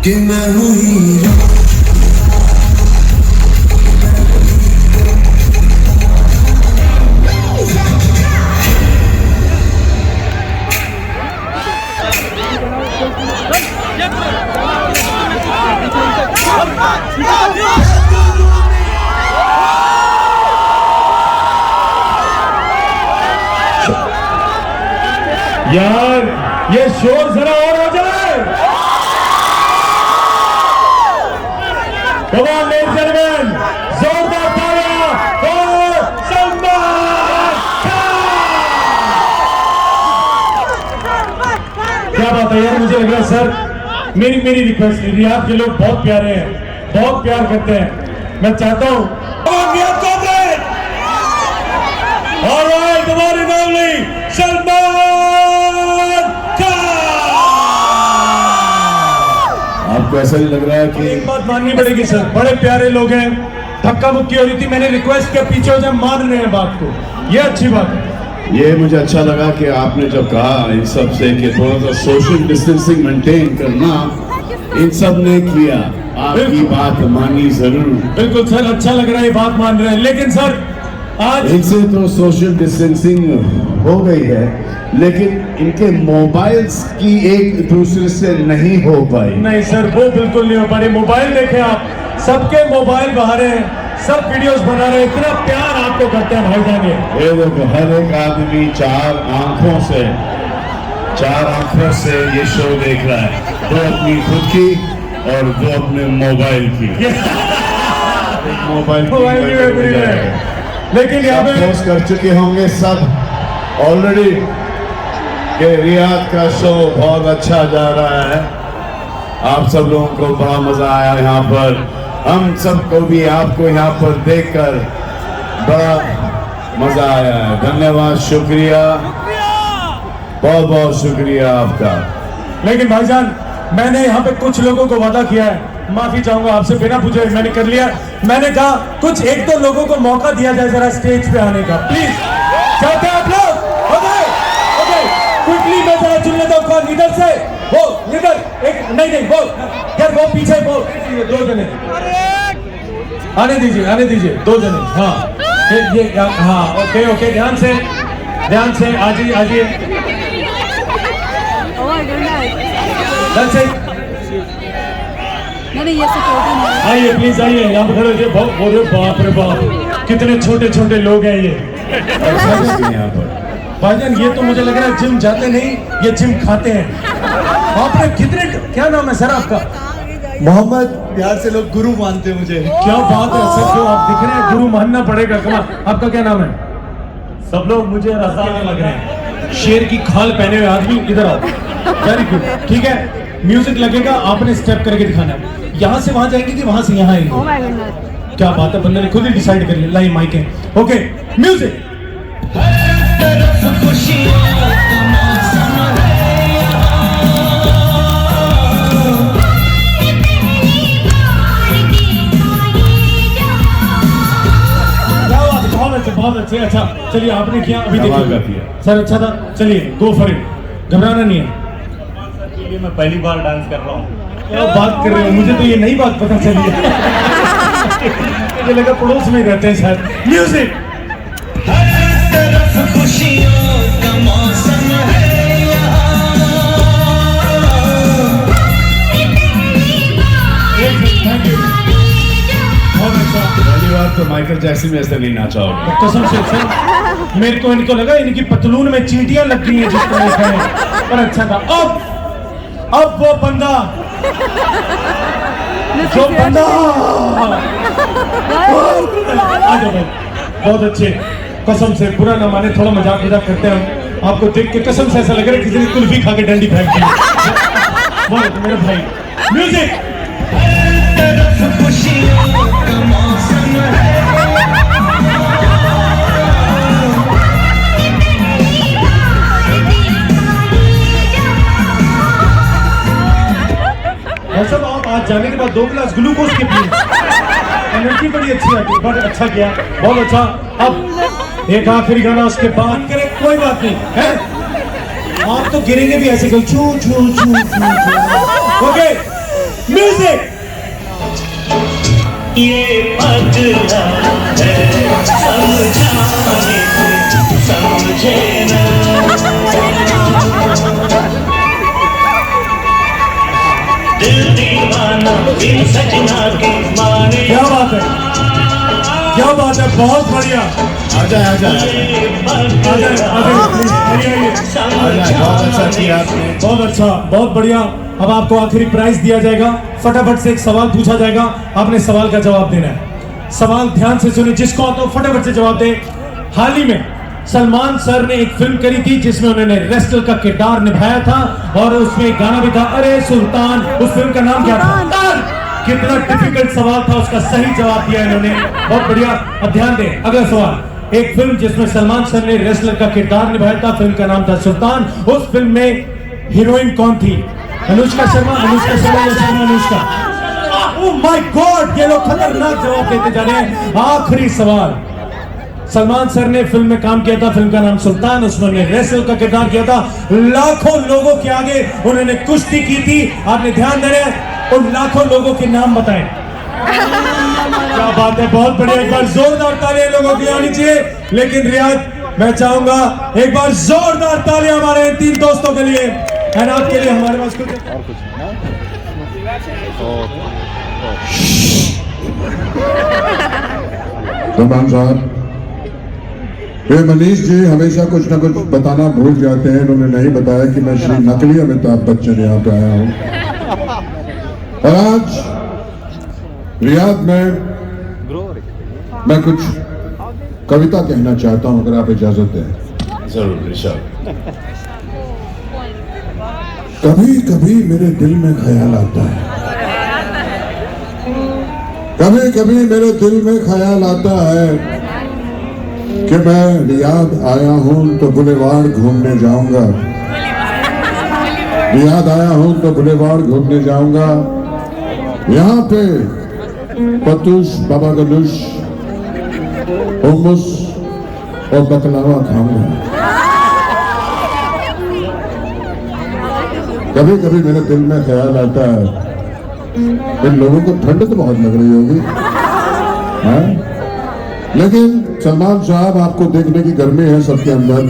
कि मैं हूँ हीरो यार ये शोर जरा और हो जाए Come on, ladies and gentlemen, जोरदार तालियां और सलमान खान। क्या बात है यार, मुझे लग रहा है सर मेरी रिक्वेस्ट नहीं, आपके लोग बहुत प्यारे हैं, बहुत प्यार करते हैं। मैं चाहता हूँ आपको ऐसा नहीं लग रहा है कि एक बात माननी पड़ेगी सर, बड़े प्यारे लोग हैं, धक्का मुक्की हो रही थी, मैंने रिक्वेस्ट किया पीछे हो जाए, मान रहे हैं बात को, ये अच्छी बात है। ये मुझे अच्छा लगा कि आपने जब कहा इन सब से कि थोड़ा सा सोशल डिस्टेंसिंग मेंटेन करना, इन सब ने किया, आपकी बात मानी जरूर। बिल्कुल सर, अच्छा लग रहा है, बात मान रहे हैं, लेकिन सर आज इनसे तो सोशल डिस्टेंसिंग हो गई है, लेकिन इनके मोबाइल्स की एक दूसरे से नहीं हो पाई। नहीं सर, वो बिल्कुल नहीं हो पा रही। मोबाइल देखें आप, सबके मोबाइल बाहर हैं, सब वीडियोस बना रहे हैं, इतना प्यार आपको करते हैं भाईजान। ये देखो, हर एक आदमी चार आंखों से ये शो देख रहा है, दो अपनी खुद की और दो अपने मोबाइल की। मोबाइल की लेकिन यहाँ पे पोस्ट कर चुके होंगे सब ऑलरेडी कि रियाद का शो बहुत अच्छा जा रहा है, आप सब लोगों को बड़ा मजा आया यहाँ पर, हम सबको भी आपको यहाँ पर देखकर बड़ा मजा आया है। धन्यवाद, शुक्रिया, बहुत बहुत शुक्रिया आपका। लेकिन भाईजान मैंने यहाँ पे कुछ लोगों को वादा किया है, माफी चाहूंगा आपसे, बिना पूछे मैंने कर लिया। मैंने कहा कुछ एक दो लोगों को मौका दिया जाए जरा स्टेज पे आने का, प्लीज। चाहते हैं आप लोग? ओके ओके, क्विकली मैं जरा चुन लेता हूँ कौन इधर से, वो इधर एक, नहीं वो यार वो पीछे, वो दो जने आने दीजिए 2 जने। हाँ ये हाँ ओके ओके, ध्यान से आजिए आइए प्लीज आइए, यहाँ पे खड़े होइए। बाप रे बाप, कितने छोटे छोटे लोग हैं ये यहाँ पर। भाईजान ये तो मुझे लग रहा है जिम जाते नहीं, ये जिम खाते हैं। आपने कितने, क्या नाम है सर आपका? मोहम्मद, प्यार से लोग गुरु मानते हैं मुझे। क्या बात है सर, जो आप दिख रहे हैं गुरु मानना पड़ेगा। कमाल। आपका क्या नाम है? सब लोग मुझे रसाने लग रहे हैं। शेर की खाल पहने हुए आदमी, इधर आओ। वेरी गुड, ठीक है। म्यूजिक लगेगा, आपने स्टेप करके दिखाना है। यहाँ से वहां जाएंगे कि वहां से यहाँ आएंगे? क्या बात है, बंदे ने खुद ही डिसाइड कर लिया। लाइन माइक है, ओके म्यूजिक। बहुत अच्छे, अच्छा चलिए आपने किया, अभी देखिए सर अच्छा था, चलिए गो फॉर इट, घबराना नहीं है। ये मैं पहली बार डांस कर रहा हूँ। क्या बात कर रहे हो, मुझे तो ये नई बात पता चली है। मुझे लगा पड़ोस में रहते हैं शायद। म्यूजिक। पहली बार तो माइकल जैक्सन में ऐसा नहीं नाचा होगा। कसम से सर, मेरे को इनको लगा इनकी पतलून में चींटियां लग गई हैं जिस तरह से, पर अच्छा था। अब वो बंदा जो बंदा आ जाओ भाई, बहुत अच्छे। कसम से बुरा ना माने, थोड़ा मजाक करते हैं हम। आपको देख के कसम से ऐसा लग रहा है किसी ने कुल्फी खा के डंडी फेंक दी। बोलो मेरे भाई, म्यूजिक। सब आप आज जाने के बाद 2 गिलास ग्लूकोज के पिए, एनर्जी बड़ी अच्छी आती है। बहुत अच्छा किया, बहुत अच्छा। अब एक आखिरी गाना, उसके बाद करें, कोई बात नहीं है। आप तो गिरेंगे भी ऐसे, छू छू छू। Okay music. ये पगला है समझाने समझे ना, दिल दीवाना इन सजना के माने। क्या बात है, क्या बात है, बहुत बढ़िया। आजा बहुत अच्छा किया आपने, बहुत अच्छा, बहुत बढ़िया। अब आपको आखिरी प्राइज दिया जाएगा। फटाफट से एक सवाल पूछा जाएगा, आपने सवाल का जवाब देना है। सवाल ध्यान से सुनिए, जिसको आता हो फटाफट से जवाब दे। हाल ही में सलमान सर ने एक फिल्म करी थी जिसमें उन्होंने रेस्लर का किरदार निभाया था, और उसमें एक गाना भी था, अरे सुल्तान। उस फिल्म का नाम क्या था? कितना डिफिकल्ट सवाल था, उसका सही जवाब दिया इन्होंने, बहुत बढ़िया। अब ध्यान दें, अगला सवाल। एक फिल्म जिसमें सलमान सर ने रेस्लर का किरदार निभाया था, फिल्म का नाम था सुल्तान। उस फिल्म में हीरोइन कौन थी? अनुष्का शर्मा या Sharma Anushka? Oh my God, ये लोग खतरनाक जवाब देते जा रहे हैं। आखिरी सवाल। सलमान सर ने फिल्म में काम किया था, फिल्म का नाम सुल्तान। उसमें रेसलर का किरदार किया था। लाखों लोगों के आगे उन्होंने कुश्ती की थी। आपने ध्यान दे रहे हैं, उन लाखों लोगों के नाम बताएं। क्या बात है, बहुत बढ़िया। एक बार जोरदार तालियां लोगों की आनी चाहिए। लेकिन रियाद, मैं चाहूंगा एक बार जोरदार तालियां हमारे 3 दोस्तों के लिए, एंड आपके लिए। हमारे पास कुछ सलमान साहब, ये मनीष जी हमेशा कुछ ना कुछ बताना भूल जाते हैं। इन्होंने नहीं बताया कि मैं श्री नकली अमिताभ बच्चन यहाँ पे आया हूँ, और आज रियाद में मैं कुछ कविता कहना चाहता हूँ, अगर आप इजाजत दें। जरूर इरशाद। कभी कभी मेरे दिल में ख्याल आता है, कभी कभी मेरे दिल में ख्याल आता है कि मैं रियाद आया हूं तो बुलेवार्ड घूमने जाऊंगा। रियाद आया हूं तो बुलेवार्ड घूमने जाऊंगा, यहाँ पे पतुश, बाबा गनुश, हुम्मस और बकलावा खाऊंगा। कभी कभी मेरे दिल में ख्याल आता है, इन लोगों को ठंड तो बहुत लग रही होगी, हाँ? लेकिन सलमान साहब आपको देखने की गर्मी है सबके अंदर।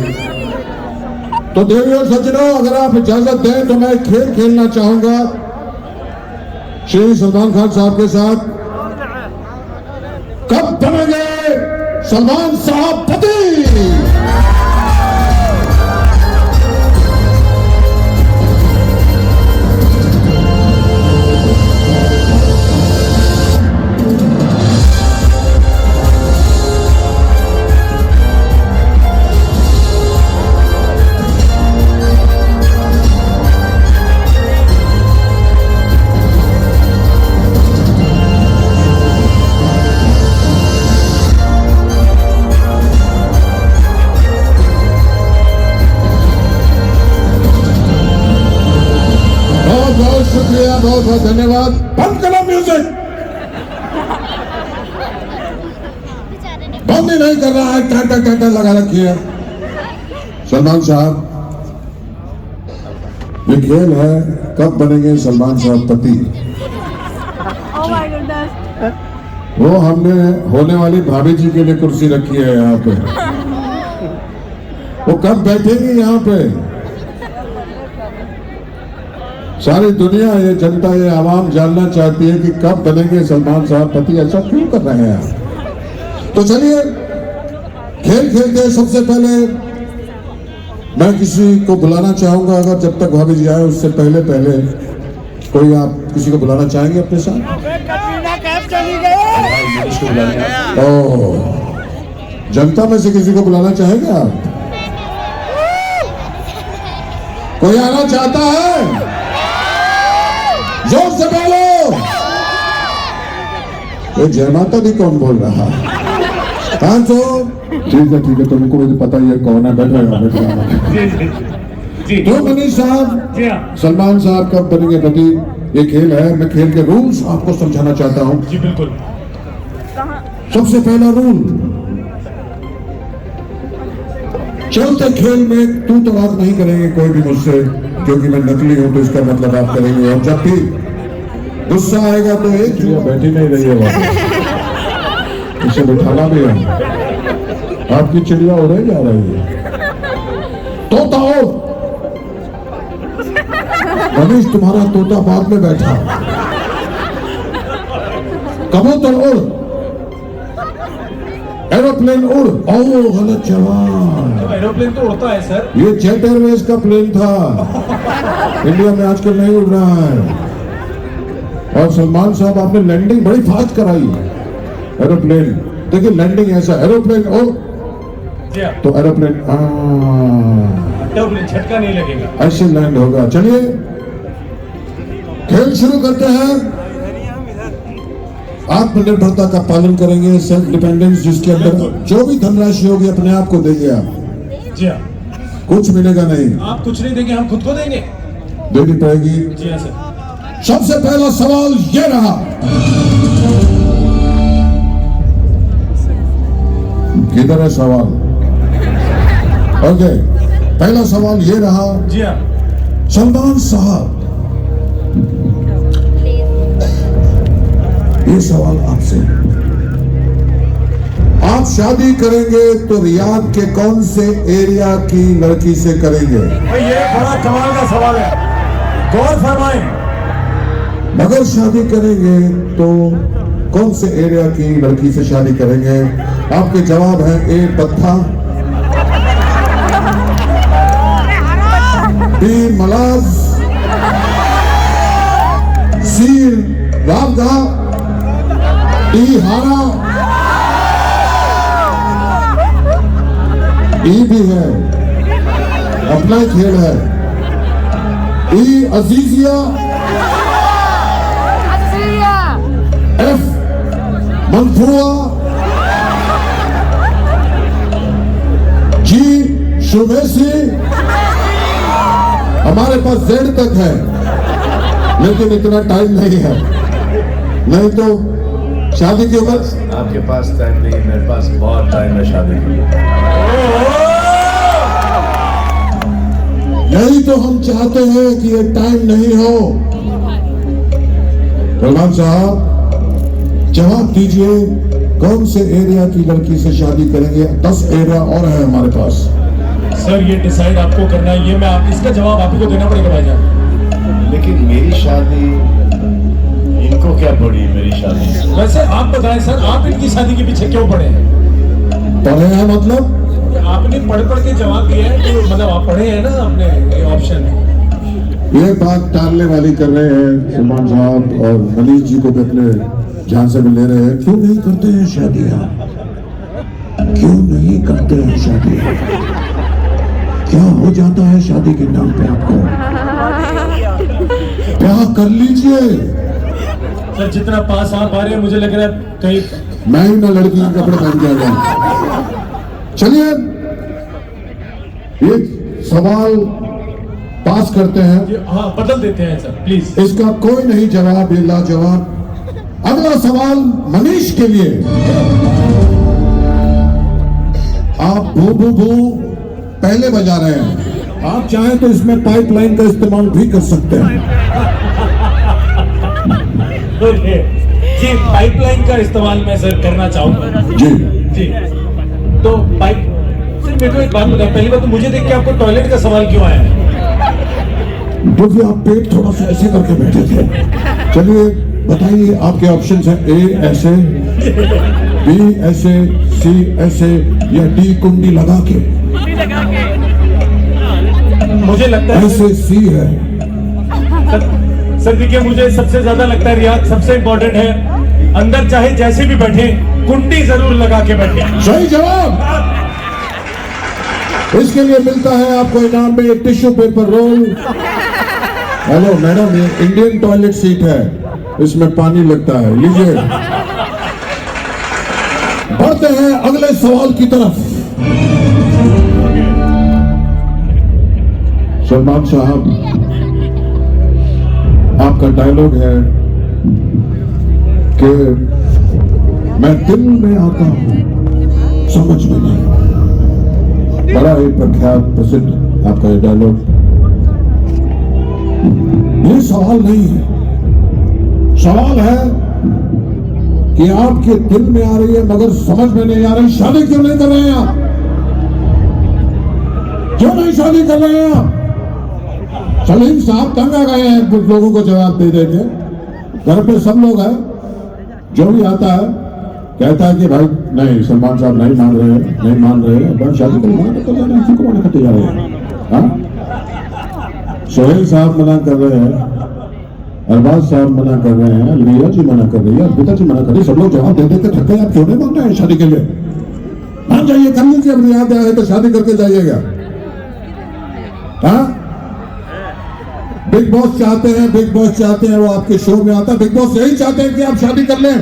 तो देवियों सज्जनों, अगर आप इजाजत दें तो मैं एक खेल खेलना चाहूंगा श्री सलमान खान साहब के साथ। कब बनेंगे सलमान साहब पति? शुक्रिया, बहुत बहुत धन्यवाद। बंद करो म्यूजिक, बंद ही नहीं कर रहा है, टाटा टाटा लगा रखी है। सलमान साहब, ये खेल है कब बनेंगे सलमान साहब पति। वो हमने होने वाली भाभी जी के लिए कुर्सी रखी है यहाँ पे, वो कब बैठेंगी यहाँ पे। सारी दुनिया, ये जनता, ये आवाम जानना चाहती है कि कब बनेंगे सलमान साहब पति। ऐसा क्यों कर रहे हैं आप? तो चलिए खेल खेलते हैं। सबसे पहले मैं किसी को बुलाना चाहूंगा, अगर जब तक भाभी जी आए उससे पहले कोई आप किसी को बुलाना चाहेंगे अपने साथ? ओह, जनता में से किसी को बुलाना चाहेंगे आप? कोई आना चाहता है? जोर से बोलो। ये जय माता दी कौन बोल रहा है? कहाँ तो? ठीक है, तुमको मुझे पता ही है कौन है। बैठ तो मनीष साहब, सलमान साहब कब बनेंगे पति, ये खेल है। मैं खेल के रूल्स आपको समझाना चाहता हूँ। जी बिल्कुल। सबसे पहला रूल, चलते खेल में तू तो बात नहीं करेंगे कोई भी मुझसे, क्योंकि मैं नकली हूं तो इसका मतलब आप करेंगे। और जब भी गुस्सा आएगा तो एक जुआ बैठी नहीं रही है, इसे बिठाना भी है। आपकी चिड़िया उड़े जा रही है। तोता हो मनीष, तुम्हारा तोता बाद में बैठा। कबूतर उड़, एरोप्लेन उड़। ओह, गलत जवाब। एरोप्लेन तो उड़ता है सर। ये जेट एयरवेज का प्लेन था, इंडिया में आजकल नहीं उड़ रहा है। और सलमान साहब, आपने लैंडिंग बड़ी फास्ट कराई। एरोप्लेन देखिए, लैंडिंग ऐसा, एरोप्लेन ओ तो एरोप्लेन झटका नहीं लगेगा, ऐसे लैंड होगा। चलिए खेल शुरू करते हैं। आत्मनिर्भरता का पालन करेंगे, सेल्फ डिपेंडेंस, जिसके अंदर जो भी धनराशि होगी अपने आप को देंगे आप। जी हाँ। कुछ मिलेगा नहीं। आप कुछ नहीं देंगे, हम खुद को देंगे। देनी पड़ेगी। जी हाँ सर। सबसे पहला सवाल ये रहा, किधर है सवाल? ओके, पहला सवाल ये रहा। जी हाँ। सलमान साहब, ये सवाल आपसे, आप शादी करेंगे तो रियाद के कौन से एरिया की लड़की से करेंगे? ये बड़ा कमाल का सवाल है, गौर फरमाएं। अगर शादी करेंगे तो कौन से एरिया की लड़की से शादी करेंगे? आपके जवाब है ए पत्था, बी मलाज, सी रावगा, डी हारा, ई भी है, अपना ही खेल है, ई अजीजिया, एफ मंफुआ, जी शुमेसी हमारे पास जेड तक है, लेकिन इतना टाइम नहीं है, नहीं तो शादी की उम्र। आपके पास टाइम नहीं, मेरे पास बहुत टाइम है शादी के लिए। यही तो हम चाहते हैं कि ये टाइम नहीं हो। सलमान साहब जवाब दीजिए, कौन से एरिया की लड़की से शादी करेंगे? 10 एरिया और है हमारे पास। सर ये डिसाइड आपको करना है, ये मैं आप इसका जवाब आपको देना पड़ेगा भाईजान। लेकिन मेरी शादी, इनको क्या पड़ी मेरी शादी? वैसे आप बताएं सर, आप इनकी शादी के पीछे क्यों पड़े हैं? पढ़े हैं मतलब? आपने पढ़ के जवाब दिया है, तो मतलब आप पढ़े हैं ना आपने ये ऑप्शन। ये बात टालने वाली कर रहे हैं सलमान साहब, और मनीष जी को भी अपने जान से भी ले रहे हैं। क्यों नहीं करते हैं शादियां? क्यों नहीं करते हैं शादियां? क्या हो जाता है शादी के नाम पे आपको? ब्याह कर लीजिए। सर जितना पास आप आ रहे हैं, मुझे लग रहा है कहीं मैं ही ना लड़की के कपड़े पहन के आ गया। चलिए एक सवाल पास करते हैं। हाँ बदल देते हैं सर प्लीज। इसका कोई नहीं जवाब, ये लाजवाब। अगला सवाल मनीष के लिए। आप भू भू भू पहले बजा रहे हैं, आप चाहें तो इसमें पाइपलाइन का इस्तेमाल भी कर सकते हैं। जी पाइपलाइन का इस्तेमाल मैं सर करना चाहूंगा। जी जी तो पाइप सर मेरे को एक बात बताओ, पहली बात तो मुझे देख के आपको टॉयलेट का सवाल क्यों आया है? क्योंकि आप पेट थोड़ा सा ऐसे करके बैठे थे। चलिए बताइए, आपके ऑप्शंस हैं ए ऐसे, बी ऐसे, सी ऐसे, या डी कुंडी लगा के। मुझे लगता है ऐसे सी है। सर देखिए, मुझे सबसे ज्यादा लगता है रियाज सबसे इम्पोर्टेंट है, अंदर चाहे जैसे भी बैठे कुंडी जरूर लगा के बैठे। सही जवाब। इसके लिए मिलता है आपको इनाम में एक tissue paper roll. Hello madam, ये इंडियन टॉयलेट सीट है, इसमें पानी लगता है, लीजिए। बढ़ते हैं अगले सवाल की तरफ। सलमान साहब, आपका डायलॉग है कि मैं दिल में आता हूं, समझ में नहीं। बड़ा ही प्रख्यात प्रसिद्ध आपका ये डायलॉग। ये सवाल नहीं है, सवाल है कि आपके दिल में आ रही है मगर समझ में नहीं आ रही। शादी क्यों नहीं कर रहे हैं आप? क्यों नहीं शादी कर रहे हैं आप? सलीम साहब तंग आ गए हैं कुछ लोगों को जवाब दे देंगे। घर पे सब लोग हैं, जो भी आता है कहता है कि भाई नहीं, सलमान साहब नहीं मान रहे हैं, नहीं मान रहे हैं, बस शादी को मना करते जा रहे हैं, को मना करते जा रहे हैं। हाँ, सोहेल साहब मना कर रहे हैं, अरबाज साहब मना कर रहे हैं, लिया जी मना कर रही है, अर्पिता जी मना कर रही है, सब लोग जवाब दे देते थक गए। आप क्यों नहीं मान रहे हैं शादी के लिए? मान जाइए, कर लीजिए। अब रियाद आया है तो शादी करके जाइएगा। हाँ, बिग बॉस चाहते हैं, बिग बॉस चाहते हैं, वो आपके शो में आता है। बिग बॉस यही चाहते हैं कि आप शादी कर लें।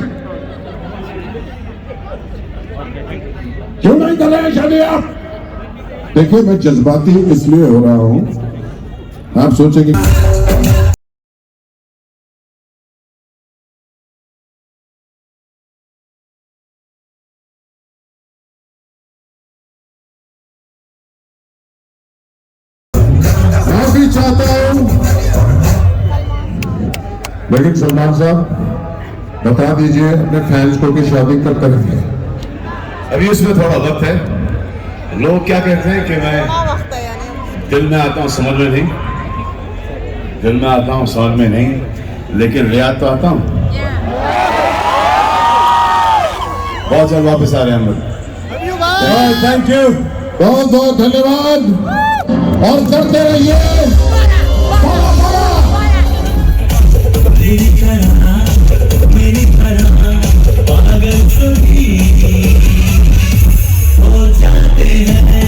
क्यों नहीं कर रहे हैं शादी आप? देखिए, मैं जज्बाती इसलिए हो रहा हूं, आप सोचेंगे मैं भी चाहता हूं, लेकिन सलमान साहब बता दीजिए अपने फैंस को कि शादी कब करेंगे? अभी उसमें थोड़ा वक्त है। लोग क्या कहते हैं कि मैं दिल में आता हूँ समझ में नहीं, दिल में आता हूँ समझ में नहीं, लेकिन रियाद तो आता हूँ। बहुत जल्द वापस आ रहे हैं हम लोग। थैंक यू, बहुत बहुत धन्यवाद, और करते रहिए। मेरी तरह पागल छोड़ी हो जाते हैं।